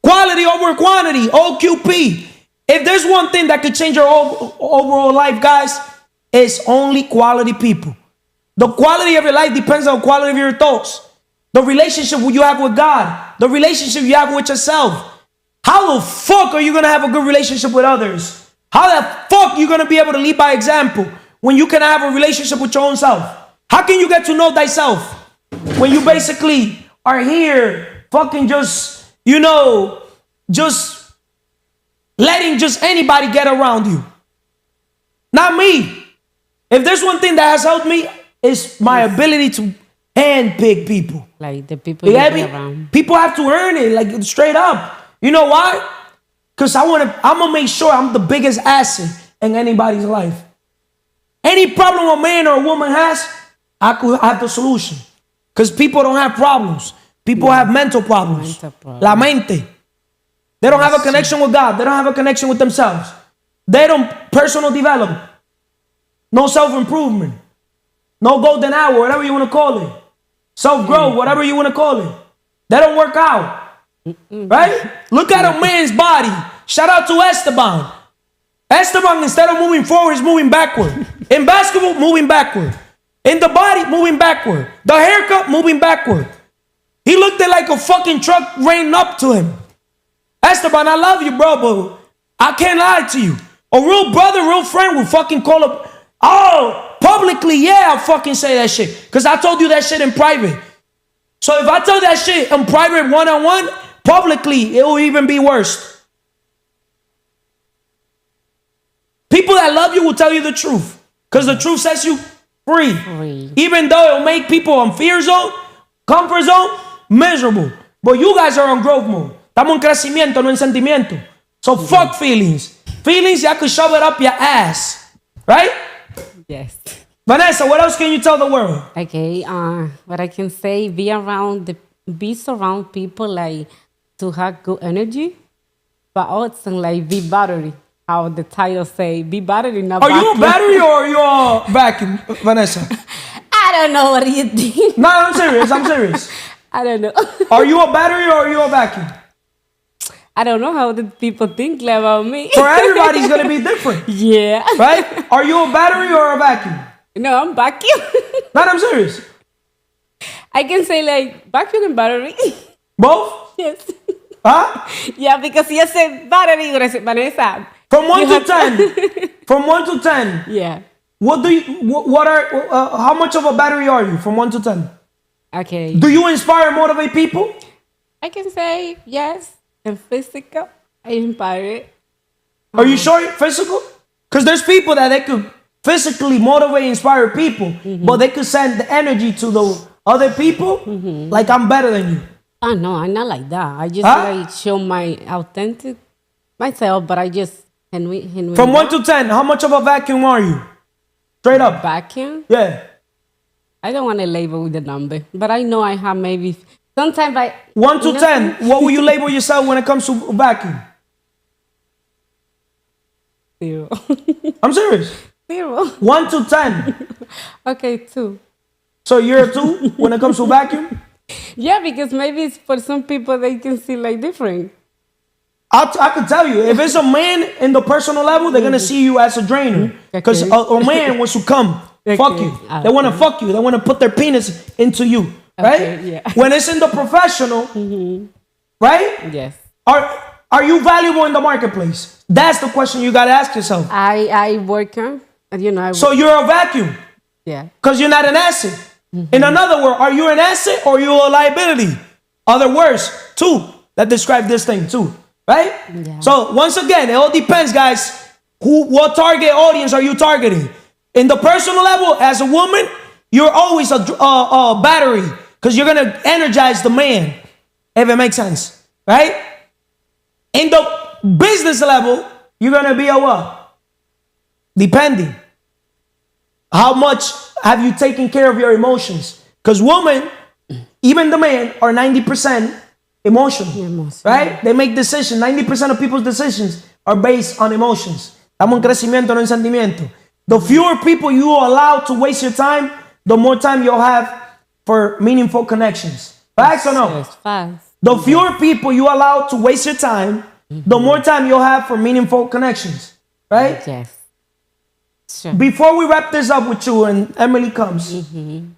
Quality over quantity, OQP. If there's one thing that could change your overall life, guys, it's only quality people. The quality of your life depends on the quality of your thoughts. The relationship you have with God. The relationship you have with yourself. How the fuck are you going to have a good relationship with others? How the fuck are you going to be able to lead by example when you can have a relationship with your own self? How can you get to know thyself when you basically are here fucking just, just letting just anybody get around you? Not me. If there's one thing that has helped me, it's my ability to handpick people. Like the people You you get be me? around. People have to earn it, like straight up. You know why? Because I'm gonna make sure I'm the biggest asset in anybody's life. Any problem a man or a woman has, I could have the solution. Because people don't have problems. People have mental problems. Mental problems. La mente. They don't have a connection with God. They don't have a connection with themselves. They don't personal development. No self-improvement. No golden hour, whatever you want to call it. Self-growth, whatever you want to call it. They don't work out. Right? Look at a man's body. Shout out to Esteban. Esteban, instead of moving forward, is moving backward. In basketball, moving backward. In the body, moving backward. The haircut, moving backward. He looked at like a fucking truck ran up to him. Esteban, I love you, bro, but I can't lie to you. A real brother, real friend will fucking call up. Oh, publicly, yeah, I'll fucking say that shit. Because I told you that shit in private. So if I tell that shit in private, one-on-one, publicly, it will even be worse. People that love you will tell you the truth. Because the truth sets you free. Even though it'll make people on fear zone, comfort zone, miserable. But you guys are on growth mode. Estamos en crecimiento, no en sentimiento. So fuck feelings. Feelings, y'all can shove it up your ass. Right? Yes. Vanessa, what else can you tell the world? Okay. What I can say, be surround people like to have good energy, but also like be battery. How the title say, be battery, not Are you a vacuum. battery or are you a vacuum, Vanessa? I don't know what you think. No, I'm serious. I'm serious. I don't know. Are you a battery or are you a vacuum? I don't know how the people think about me. For everybody's gonna be different, Yeah. right? Are you a battery or a vacuum? No, I'm vacuum. No, I'm serious. I can say like vacuum and battery. Both? Yes. Huh? Yeah, because you say battery, you're gonna say Vanessa. From 1 You to have 10. From 1 to 10. Yeah. How much of a battery are you from 1 to 10? Okay. Do you inspire and motivate people? I can say yes. And physical, I inspire it. Are you sure physical? Because there's people that they could physically motivate, inspire people, but they could send the energy to the other people like I'm better than you. Oh no, I'm not like that. I just Huh? like show my authentic myself, but I just genuine From 1 to 10, how much of a vacuum are you? Straight up. vacuum. Yeah. I don't want to label with the number, but I know I have maybe sometimes I 1 to you know, 10, what will you label yourself when it comes to vacuum? 0. I'm serious. 0. 1 to 10. Okay, 2. So you're a 2 when it comes to vacuum? Yeah, because maybe it's for some people they can see like different. I can tell you, if it's a man in the personal level, they're gonna see you as a drainer. Because Okay. a man wants to come, fuck you. They want to fuck you. They want to put their penis into you, right? Okay, yeah. When it's in the professional, right? Yes. Are you valuable in the marketplace? That's the question you gotta ask yourself. I work on, you know, So you're a vacuum yeah. because you're not an asset. In another word, are you an asset or are you a liability? Other words, too, that describe this thing too, right? Yeah. So once again, it all depends, guys. What target audience are you targeting? In the personal level, as a woman, you're always a battery because you're gonna energize the man, if it makes sense, right? In the business level, you're gonna be a what? Depending. How much have you taken care of your emotions? Because women, even the men, are 90% emotional, Emotional. right? They make decisions. 90% of people's decisions are based on emotions. Estamos en crecimiento, no en sentimiento. The fewer people you allow to waste your time, the more time you'll have for meaningful connections. Facts or no? Yes, fast. The fewer people you allow to waste your time, the more time you'll have for meaningful connections, right? Yes. Sure. Before we wrap this up with you and Emily comes,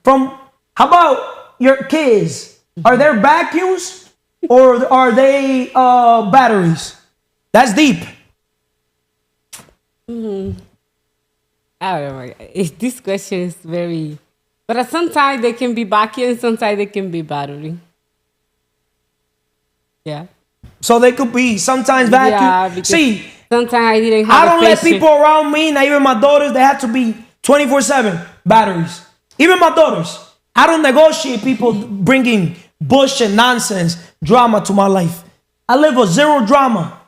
how about your kids? Are there vacuums or are they batteries? That's deep. I don't know. This question is very, but sometimes they can be vacuum, sometimes they can be battery. Yeah. So they could be sometimes vacuum. Yeah, because See, sometimes I didn't have I don't the let patience. people around me, not even my daughters, they have to be 24/7 batteries. Even my daughters. I don't negotiate people bringing bullshit, nonsense, drama to my life. I live a zero drama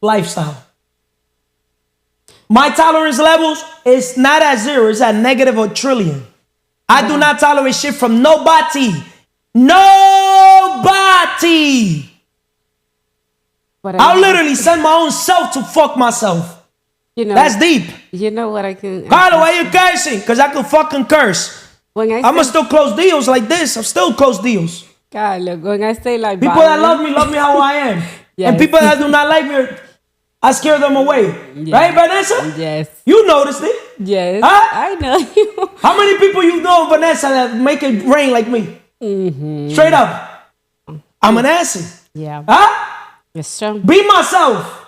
lifestyle. My tolerance levels is not at 0, it's at negative a trillion. I do not tolerate shit from nobody. Nobody. But I'll literally send my own self to fuck myself. you know, That's deep. You know what I can. Carlo, why you cursing? Because I could fucking curse. When I I'ma say, still close deals like this. I'm still close deals. Carlo, when I say like People that battery, love me how I am. Yes. And people that do not like me, I scare them away. Yeah. Right, Vanessa? Yes. You noticed it. Yes. Huh? I know you. How many people you know, Vanessa, that make it rain like me? Straight up. I'm an asset. Yeah. Huh? Yes, true. Be myself.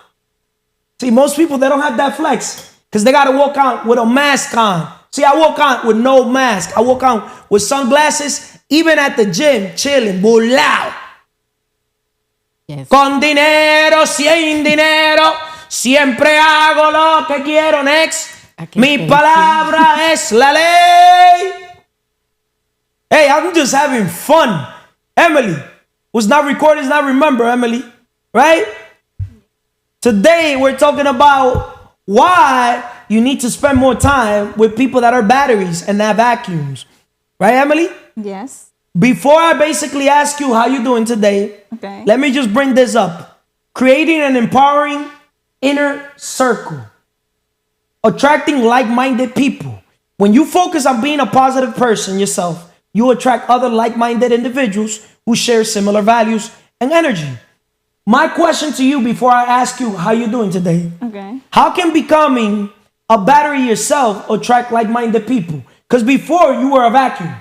See, most people, they don't have that flex because they got to walk out with a mask on. See, I walk out with no mask. I walk out with sunglasses, even at the gym, chilling, burlao. Yes. Con dinero, sin dinero, siempre hago lo que quiero. Next. Okay, Mi thank palabra es la ley. Hey, I'm just having fun. Emily, what's not recorded is not remember, Emily. Right? Today, we're talking about why you need to spend more time with people that are batteries and not vacuums. Right, Emily? Yes. Before I basically ask you how you doing today, Okay. let me just bring this up. Creating an empowering inner circle. Attracting like-minded people. When you focus on being a positive person yourself, you attract other like-minded individuals who share similar values and energy. My question to you before I ask you how you doing today, Okay. how can becoming a battery yourself attract like-minded people? Because before you were a vacuum.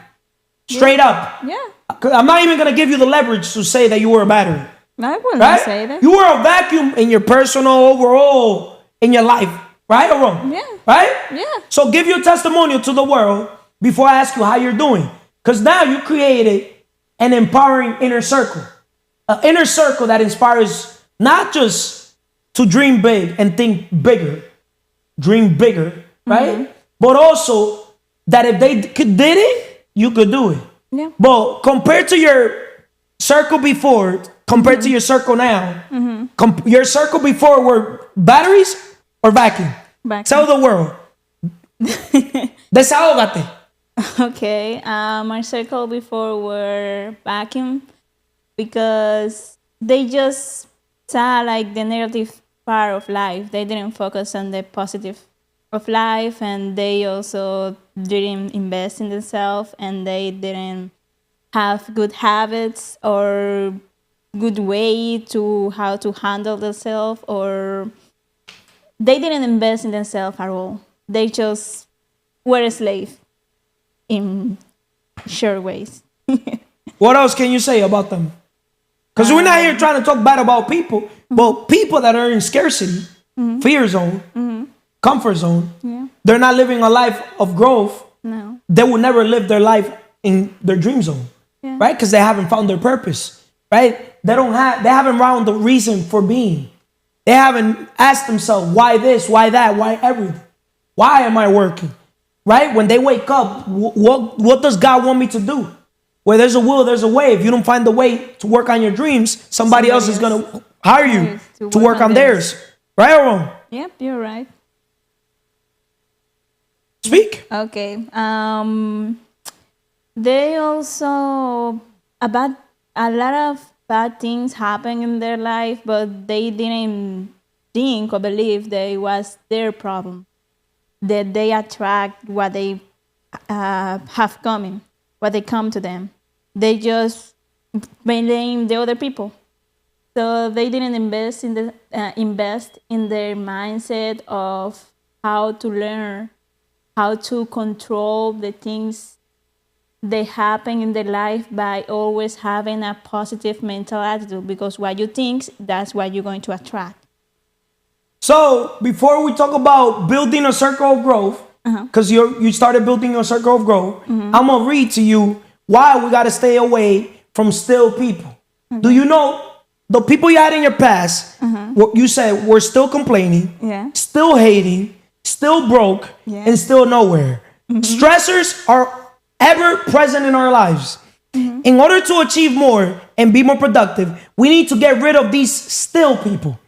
Straight up. Yeah. 'Cause I'm not even going to give you the leverage to say that you were a battery. I wouldn't Right? say that. You were a vacuum in your personal, overall, in your life. Right or wrong? Yeah. Right? Yeah. So give your testimonial to the world before I ask you how you're doing. Because now you created an empowering inner circle. An inner circle that inspires not just to dream big and think bigger. Dream bigger, right? but also that if they did it, you could do it. Yeah. But compared to your circle before, compared to your circle now, your circle before were batteries or vacuum? Vacuum. Tell the world. Desahógate. Okay, my circle before were vacuum because they just saw like the negative part of life. They didn't focus on the positive of life, and they also didn't invest in themselves, and they didn't have good habits or good way to how to handle themselves, or they didn't invest in themselves at all. They just were a slave in short ways. What else can you say about them? Because we're not here trying to talk bad about people, but people that are in scarcity, fear zone, comfort zone, they're not living a life of growth. No. They will never live their life in their dream zone, right? Because they haven't found their purpose, right? They haven't found the reason for being. They haven't asked themselves, why this, why that, why everything? Why am I working? Right? When they wake up, what does God want me to do? Where there's a will, there's a way. If you don't find the way to work on your dreams, somebody else is going to hire you to work on theirs. Right or wrong? Yep, you're right. Speak. Okay. They also about a lot of bad things happen in their life, but they didn't think or believe that it was their problem. That they attract what they have coming, what they come to them. They just blame the other people. So they didn't invest in their mindset of how to learn, how to control the things that happen in their life by always having a positive mental attitude, because what you think, that's what you're going to attract. So before we talk about building a circle of growth, because you started building your circle of growth, I'm going to read to you why we got to stay away from still people. Do you know the people you had in your past, what you said were still complaining, still hating, still broke, and still nowhere. Stressors are ever present in our lives. In order to achieve more and be more productive, we need to get rid of these still people.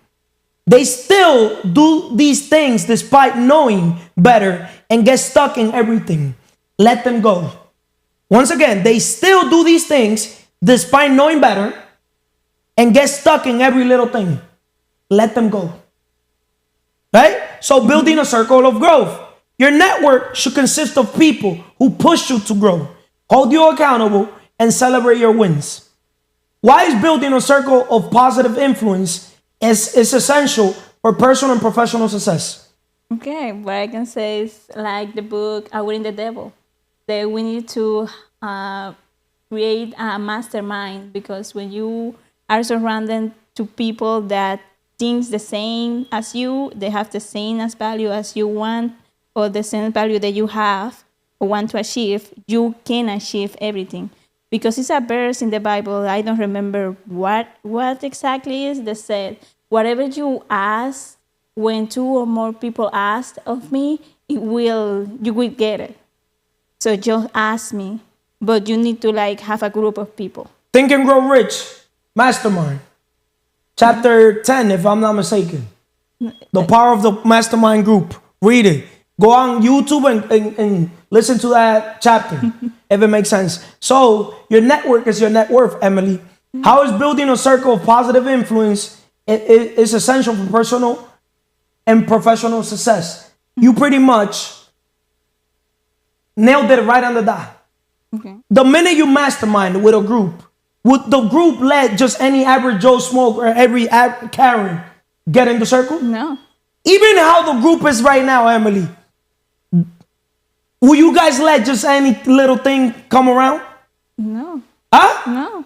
They still do these things despite knowing better and get stuck in everything. Let them go. Once again, they still do these things despite knowing better and get stuck in every little thing. Let them go. Right? So building a circle of growth. Your network should consist of people who push you to grow, hold you accountable, and celebrate your wins. Why is building a circle of positive influence is essential for personal and professional success? Okay, what I can say is like the book Outwitting the Devil, that we need to create a mastermind, because when you are surrounded to people that think the same as you, they have the same as value as you want, or the same value that you have or want to achieve, you can achieve everything. Because it's a verse in the Bible, I don't remember what exactly is, that said, whatever you ask, when two or more people ask of me, you will get it. So just ask me, but you need to like have a group of people. Think and Grow Rich, Mastermind. Chapter 10, if I'm not mistaken. The power of the mastermind group. Read it. Go on YouTube and listen to that chapter, if it makes sense. So your network is your net worth, Emily. How is building a circle of positive influence is essential for personal and professional success? You pretty much nailed it right on the dot. Okay. The minute you mastermind with a group, would the group let just any average Joe Smoke or every Karen get in the circle? No. Even how the group is right now, Emily, will you guys let just any little thing come around? No. Huh? No.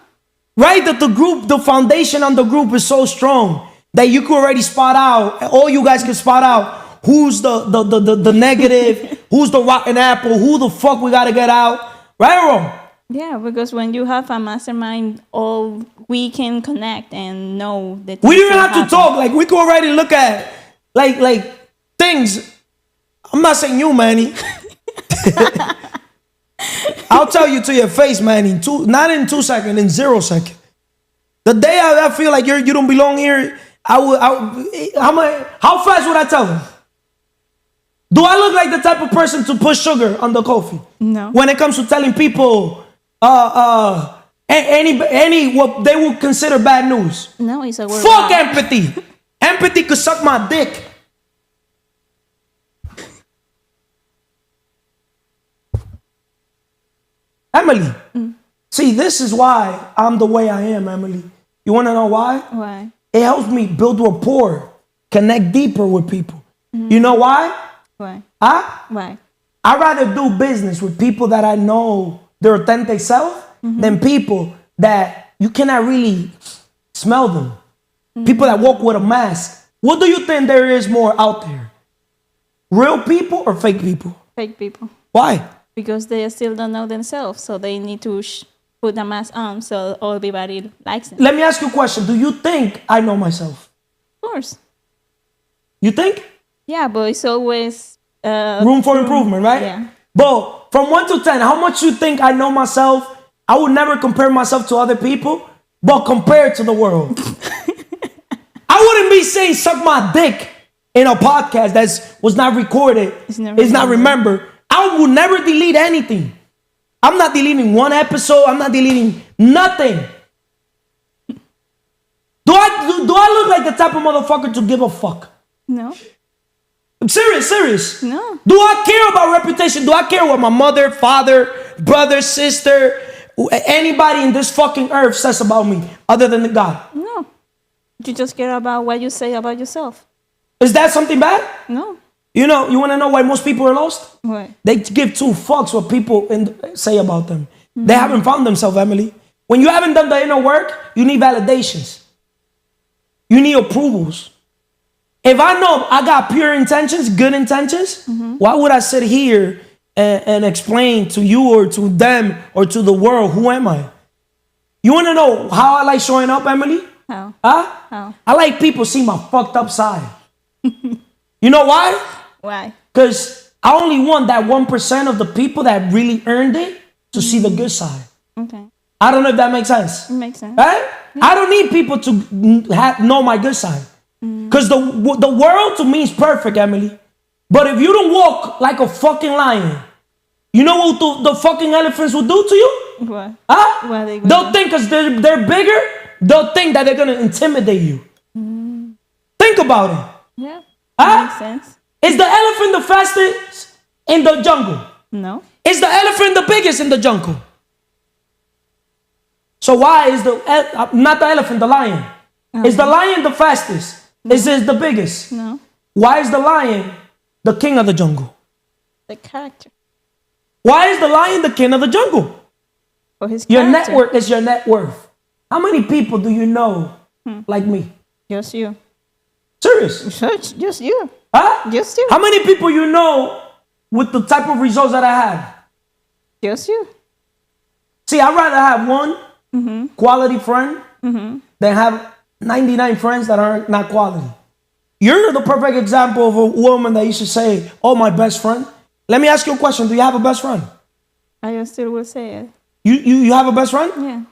Right? That the group, the foundation on the group is so strong that you could already spot out, all you guys can spot out who's the negative, who's the rotten apple, who the fuck we gotta get out. Right or wrong? Yeah, because when you have a mastermind, all we can connect and know that We don't have to talk. Like we could already look at like things. I'm not saying you, Manny. I'll tell you to your face, Manny. Not in 2 seconds, in 0 seconds. The day I feel like you don't belong here, how fast would I tell them? Do I look like the type of person to put sugar on the coffee? No. When it comes to telling people any what they would consider bad news. No, it's a word. Fuck empathy. Empathy could suck my dick. Emily, see, this is why I'm the way I am, Emily. You want to know why? Why? It helps me build rapport, connect deeper with people. You know why? Why? Huh? Why? I'd rather do business with people that I know their authentic self than people that you cannot really smell them. People that walk with a mask. What do you think there is more out there? Real people or fake people? Fake people. Why? Because they still don't know themselves, so they need to put a mask on so everybody likes them. Let me ask you a question. Do you think I know myself? Of course. You think? Yeah, but it's always Room for improvement, right? Yeah. But from 1 to 10, how much you think I know myself? I would never compare myself to other people, but compared to the world. I wouldn't be saying suck my dick in a podcast that was not recorded, It's never not remembered. I would never delete anything. I'm not deleting one episode. I'm not deleting nothing. Do I look like the type of motherfucker to give a fuck? No. I'm serious. No. Do I care about reputation? Do I care what my mother, father, brother, sister, anybody in this fucking earth says about me other than the God? No. You just care about what you say about yourself. Is that something bad? No. You know, you want to know why most people are lost? Why? They give 2 fucks what people say about them. They haven't found themselves, Emily. When you haven't done the inner work, you need validations. You need approvals. If I know I got pure intentions, good intentions, why would I sit here and explain to you or to them or to the world, who am I? You want to know how I like showing up, Emily? How? Huh? How? I like people see my fucked up side. You know why? Why? Because I only want that 1% of the people that really earned it to see the good side. Okay. I don't know if that makes sense. It makes sense. Right? I don't need people to know my good side. Because the world to me is perfect, Emily. But if you don't walk like a fucking lion, you know what the fucking elephants will do to you? What? Huh? What are they They'll gonna think because they're bigger, they'll think that they're going to intimidate you. Think about it. Yeah. Huh? Makes sense. Is the elephant the fastest in the jungle? No. Is the elephant the biggest in the jungle? So why is not the elephant, the lion? Is the lion the fastest? Is it the biggest? No. Why is the lion the king of the jungle? The character. Why is the lion the king of the jungle? For his Your character. net worth is your net worth. How many people do you know like me? Just you. Serious? Just you. Huh? Just you. How many people you know with the type of results that I have? Just you. See, I'd rather have one quality friend than have 99 friends that are not quality. You're the perfect example of a woman that you should say, oh, my best friend. Let me ask you a question. Do you have a best friend? I still will say it. You have a best friend? Yeah.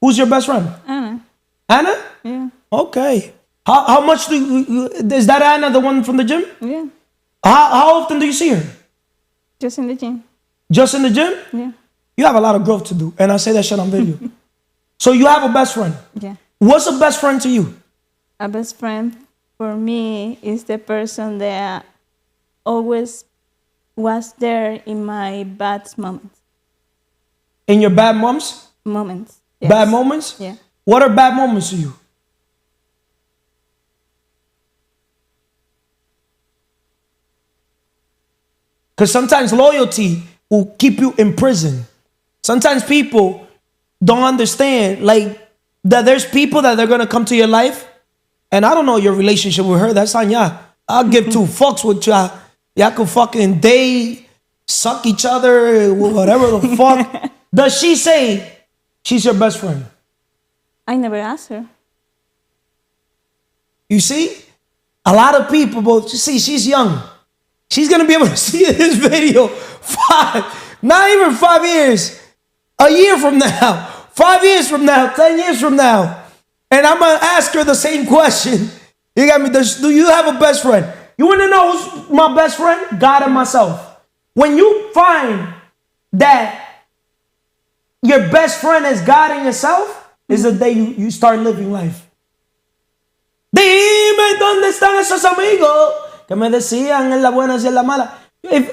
Who's your best friend? Anna. Anna? Yeah. Okay. How much is that Anna, the one from the gym? Yeah. How often do you see her? Just in the gym. Just in the gym? Yeah. You have a lot of growth to do. And I say that shit on video. So you have a best friend. Yeah. What's a best friend to you? A best friend for me is the person that always was there in my bad moments. In your bad moments? Moments. Yes. Bad moments? Yeah. What are bad moments to you? Because sometimes loyalty will keep you in prison. Sometimes people don't understand, like, that there's people that they're going to come to your life, and I don't know your relationship with her. That's on y'all. I'll give 2 fucks with y'all. Y'all can fucking date, suck each other, whatever the fuck. Does she say she's your best friend? I never asked her. You see? A lot of people, but you see, she's young. she's gonna be able to see this video not even 5 years, a year from now, 5 years from now, 10 years from now. And I'm gonna ask her the same question. You got me? Do you have a best friend? You wanna know who's my best friend? God and myself. When you find that your best friend is God and yourself, is the day you start living life. Dime dónde están esos amigos que me decían en la buena y en la mala.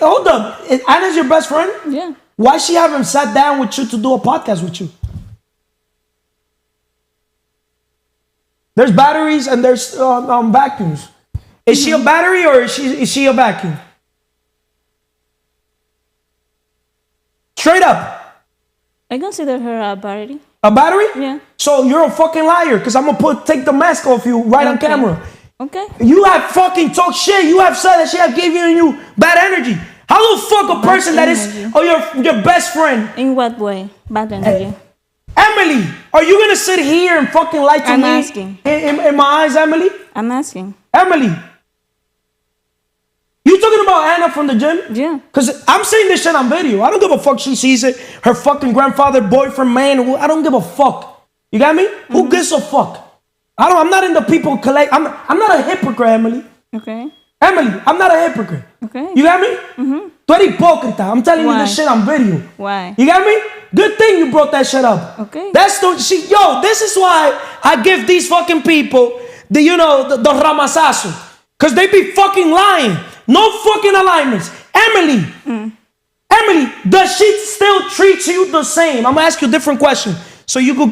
Hold up, Anna's your best friend? Yeah. Why she haven't sat down with you to do a podcast with you? There's batteries and there's vacuums. Is she a battery or is she a vacuum? Straight up. I consider her a battery. A battery? Yeah. So you're a fucking liar because I'm gonna take the mask off you right on camera. Okay. You have fucking talked shit. You have said that she have given you bad energy. How the fuck a person that is your best friend? In what way? Bad energy. Emily, are you gonna sit here and fucking lie to I'm me? asking. In my eyes, Emily? I'm asking. Emily. You talking about Anna from the gym? Yeah. Because I'm saying this shit on video. I don't give a fuck. She sees it. Her fucking grandfather, boyfriend, man. I don't give a fuck. You got me? Who gives a fuck? I'm not in the people collect. I'm not a hypocrite, Emily. Okay. Emily, I'm not a hypocrite. Okay. You got me? Tú eres hipócrita. I'm telling you Why? this shit on video. Why? You got me? Good thing you brought that shit up. Okay. This is why I give these fucking people the ramazazo. Because they be fucking lying. No fucking alignments. Emily, does she still treat you the same? I'm gonna ask you a different question. So you go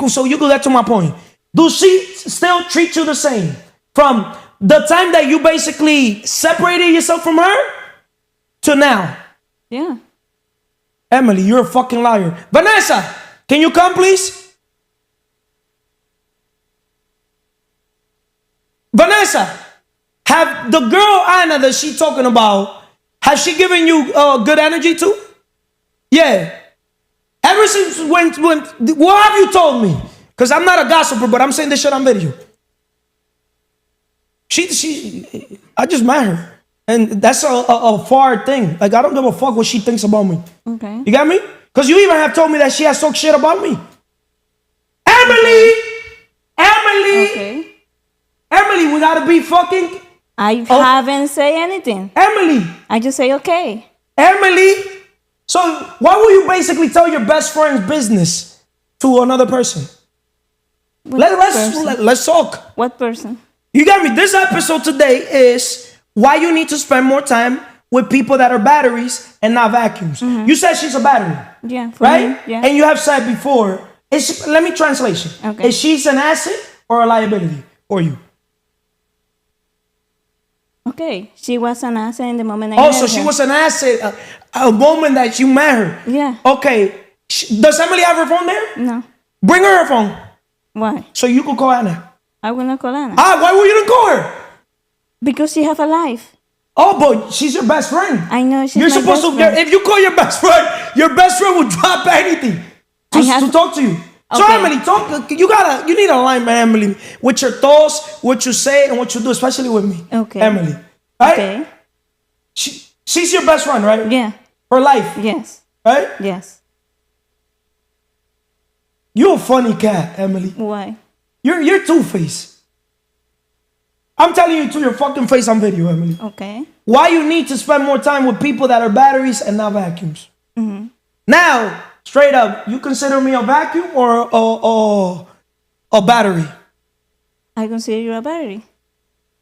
get to my point. Do she still treat you the same? From the time that you basically separated yourself from her to now? Yeah. Emily, you're a fucking liar. Vanessa, can you come, please? Vanessa, have the girl Anna that she talking about, has she given you good energy too? Yeah. Ever since when what have you told me? Because I'm not a gossiper, but I'm saying this shit on video. I just met her. And that's a far thing. Like, I don't give a fuck what she thinks about me. Okay. You got me? Because you even have told me that she has talked shit about me. Emily! Okay. Emily, we gotta be fucking... I haven't said anything. Emily! I just say okay. Emily! So, why will you basically tell your best friend's business to another person? Let's talk. What person? You got me. This episode today is why you need to spend more time with people that are batteries and not vacuums. You said she's a battery. Yeah. Right? Me, yeah. And you have said before, let me translation. Okay. Is she an asset or a liability for you? Okay. She was an asset in the moment I met Also, her. she was an asset a moment that you met her. Yeah. Okay. Does Emily have her phone there? No. Bring her phone Why? so you could call Anna. I will not call Anna. Why were you didn't call her? Because she have a life. Oh, but she's your best friend. I know she's You're my supposed best to. friend. If you call your best friend will drop anything to talk to you. So Okay. Emily, talk. You need alignment, Emily, with your thoughts, what you say, and what you do, especially with me. Okay. Emily, right? Okay. She's your best friend, right? Yeah. For life, Yes. right? Yes. You're a funny cat, Emily. Why? You're two-faced. I'm telling you to your fucking face on video, Emily. Okay. Why you need to spend more time with people that are batteries and not vacuums. Now, straight up, you consider me a vacuum or a battery? I consider you a battery.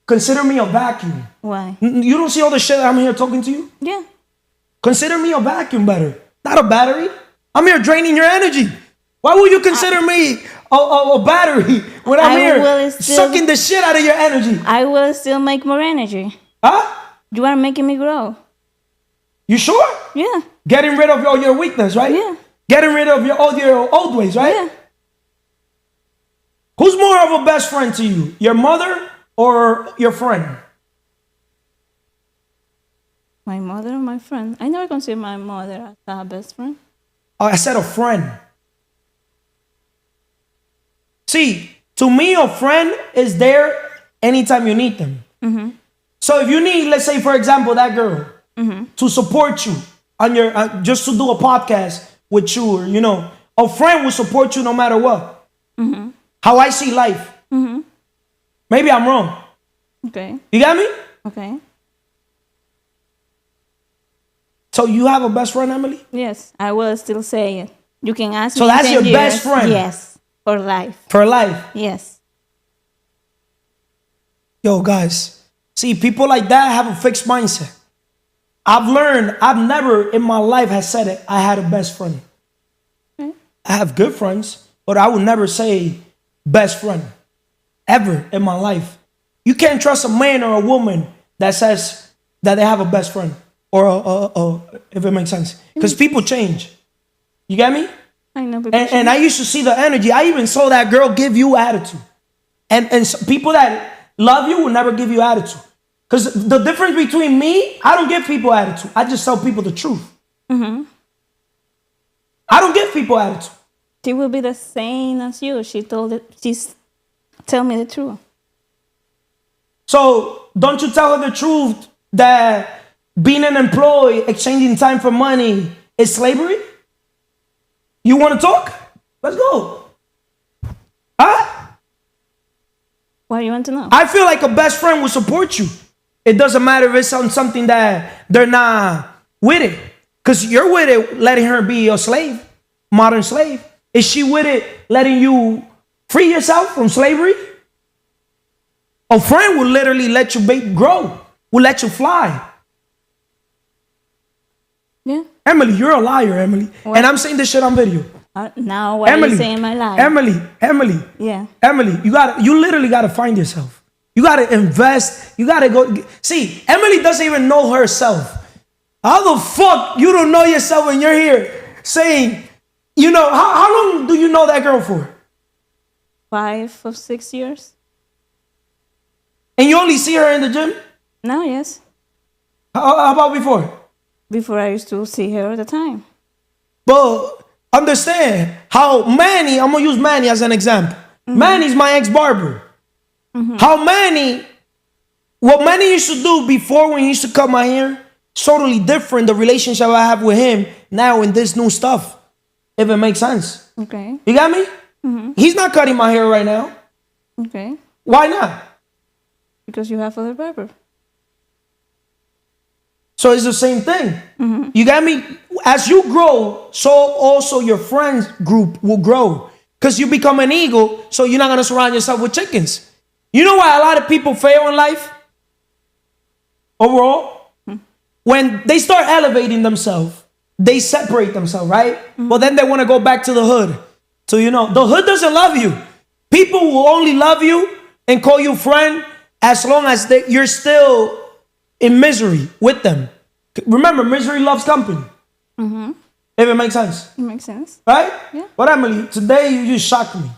Consider me a vacuum. Why? You don't see all the shit that I'm here talking to you? Yeah. Consider me a vacuum better, not a battery. I'm here draining your energy. Why would you consider me a battery when I'm here sucking the shit out of your energy? I will still make more energy. Huh? You are making me grow. You sure? Yeah. Getting rid of all your weakness, right? Yeah. Getting rid of all your old ways, right? Yeah. Who's more of a best friend to you? Your mother or your friend? My mother or my friend? I never consider my mother as a best friend. Oh, I said a friend. See, to me, a friend is there anytime you need them. So if you need, let's say, for example, that girl, to support you on your just to do a podcast with you, or a friend will support you no matter what. How I see life. Maybe I'm wrong. Okay. You got me? Okay. So you have a best friend, Emily? Yes, I will still say it. You can ask me. So that's 10 your years. best friend? Yes, for life. For life. Yes. Yo, guys, see, people like that have a fixed mindset. I've learned, I've never in my life has said it, I had a best friend. Okay. I have good friends, but I would never say best friend ever in my life. You can't trust a man or a woman that says that they have a best friend, or if it makes sense, because people change. You get me? I know. People And I used to see the energy. I even saw that girl give you attitude, and people that love you will never give you attitude. Because the difference between me, I don't give people attitude. I just tell people the truth. I don't give people attitude. she will be the same as you. She's tell me the truth. So don't you tell her the truth that being an employee, exchanging time for money is slavery? You want to talk? Let's go. Huh? What do you want to know? I feel like a best friend will support you. It doesn't matter if it's on something that they're not with it. Because you're with it letting her be a slave, modern slave. Is she with it letting you free yourself from slavery? A friend will literally let you grow, will let you fly. Yeah. Emily, you're a liar, Emily. What? And I'm saying this shit on video. Now what are Emily, you saying my life? Emily. Yeah. Emily, you literally gotta find yourself. You gotta invest. You gotta go. See, Emily doesn't even know herself. How the fuck you don't know yourself when you're here saying, how long do you know that girl for? 5 or 6 years. And you only see her in the gym? Now, yes. How about before? Before I used to see her all the time. But understand how Manny, I'm gonna use Manny as an example. Manny's my ex-barber. What Manny used to do before when he used to cut my hair, totally different the relationship I have with him now in this new stuff. If it makes sense. Okay. You got me? He's not cutting my hair right now. Okay. Why not? Because you have other barber. So it's the same thing. You got me? As you grow, so also your friends group will grow. Because you become an eagle, so you're not going to surround yourself with chickens. You know why a lot of people fail in life? Overall? When they start elevating themselves, they separate themselves, right? But then they want to go back to the hood. So, the hood doesn't love you. People will only love you and call you friend as long as you're still in misery with them. Remember, misery loves company. If it makes sense. It makes sense. Right? Yeah. But Emily, today you just shocked me.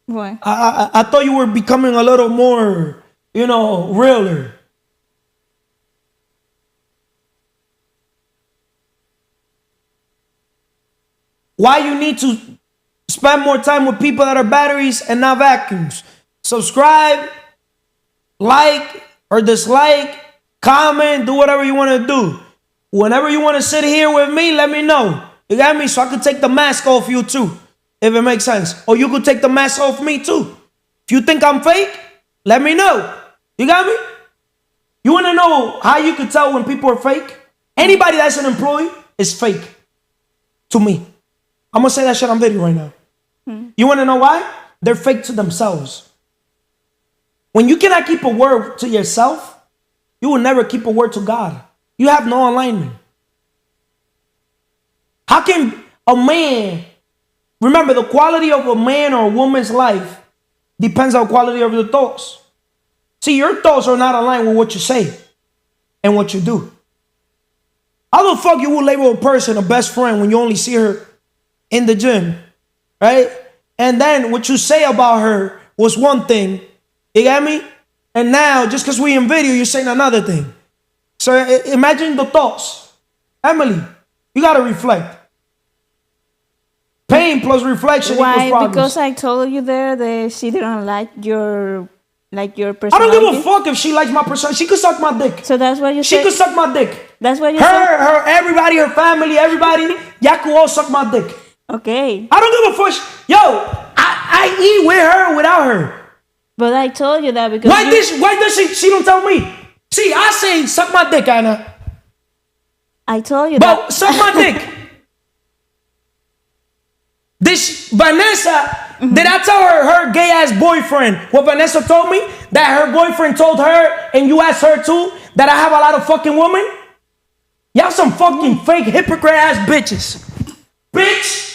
Why? I thought you were becoming a little more, realer. Why you need to spend more time with people that are batteries and not vacuums. Subscribe, like or dislike, comment, do whatever you want to do. Whenever you want to sit here with me, let me know. You got me? So I could take the mask off you too, if it makes sense. Or you could take the mask off me too. If you think I'm fake, let me know. You got me? You want to know how you could tell when people are fake? Anybody that's an employee is fake to me. I'm going to say that shit on video right now. You want to know why? They're fake to themselves. When you cannot keep a word to yourself, you will never keep a word to God. You have no alignment. How can a man, remember the quality of a man or a woman's life depends on the quality of your thoughts. See, your thoughts are not aligned with what you say and what you do. How the fuck you will label a person a best friend when you only see her in the gym, right? And then what you say about her was one thing, you got me? And now, just because we in video, you're saying another thing. So imagine the thoughts. Emily, you got to reflect. Pain plus reflection equals Why? progress. Because I told you there that she didn't like your like your I personality. don't give a fuck if she likes my personality. She could suck my dick. So that's what you She say. could suck my dick. That's what you Her, say. everybody, her family, everybody, y'all could all suck my dick. Okay, I don't give a fuck. Yo, I eat with her or without her. but I told you that because Why does she don't tell me? See, I say suck my dick, Anna. I told you But that. suck my dick. This Vanessa, did I tell her gay ass boyfriend what Vanessa told me? That her boyfriend told her, and you asked her too, that I have a lot of fucking women? Y'all some fucking fake hypocrite ass bitches. Bitch!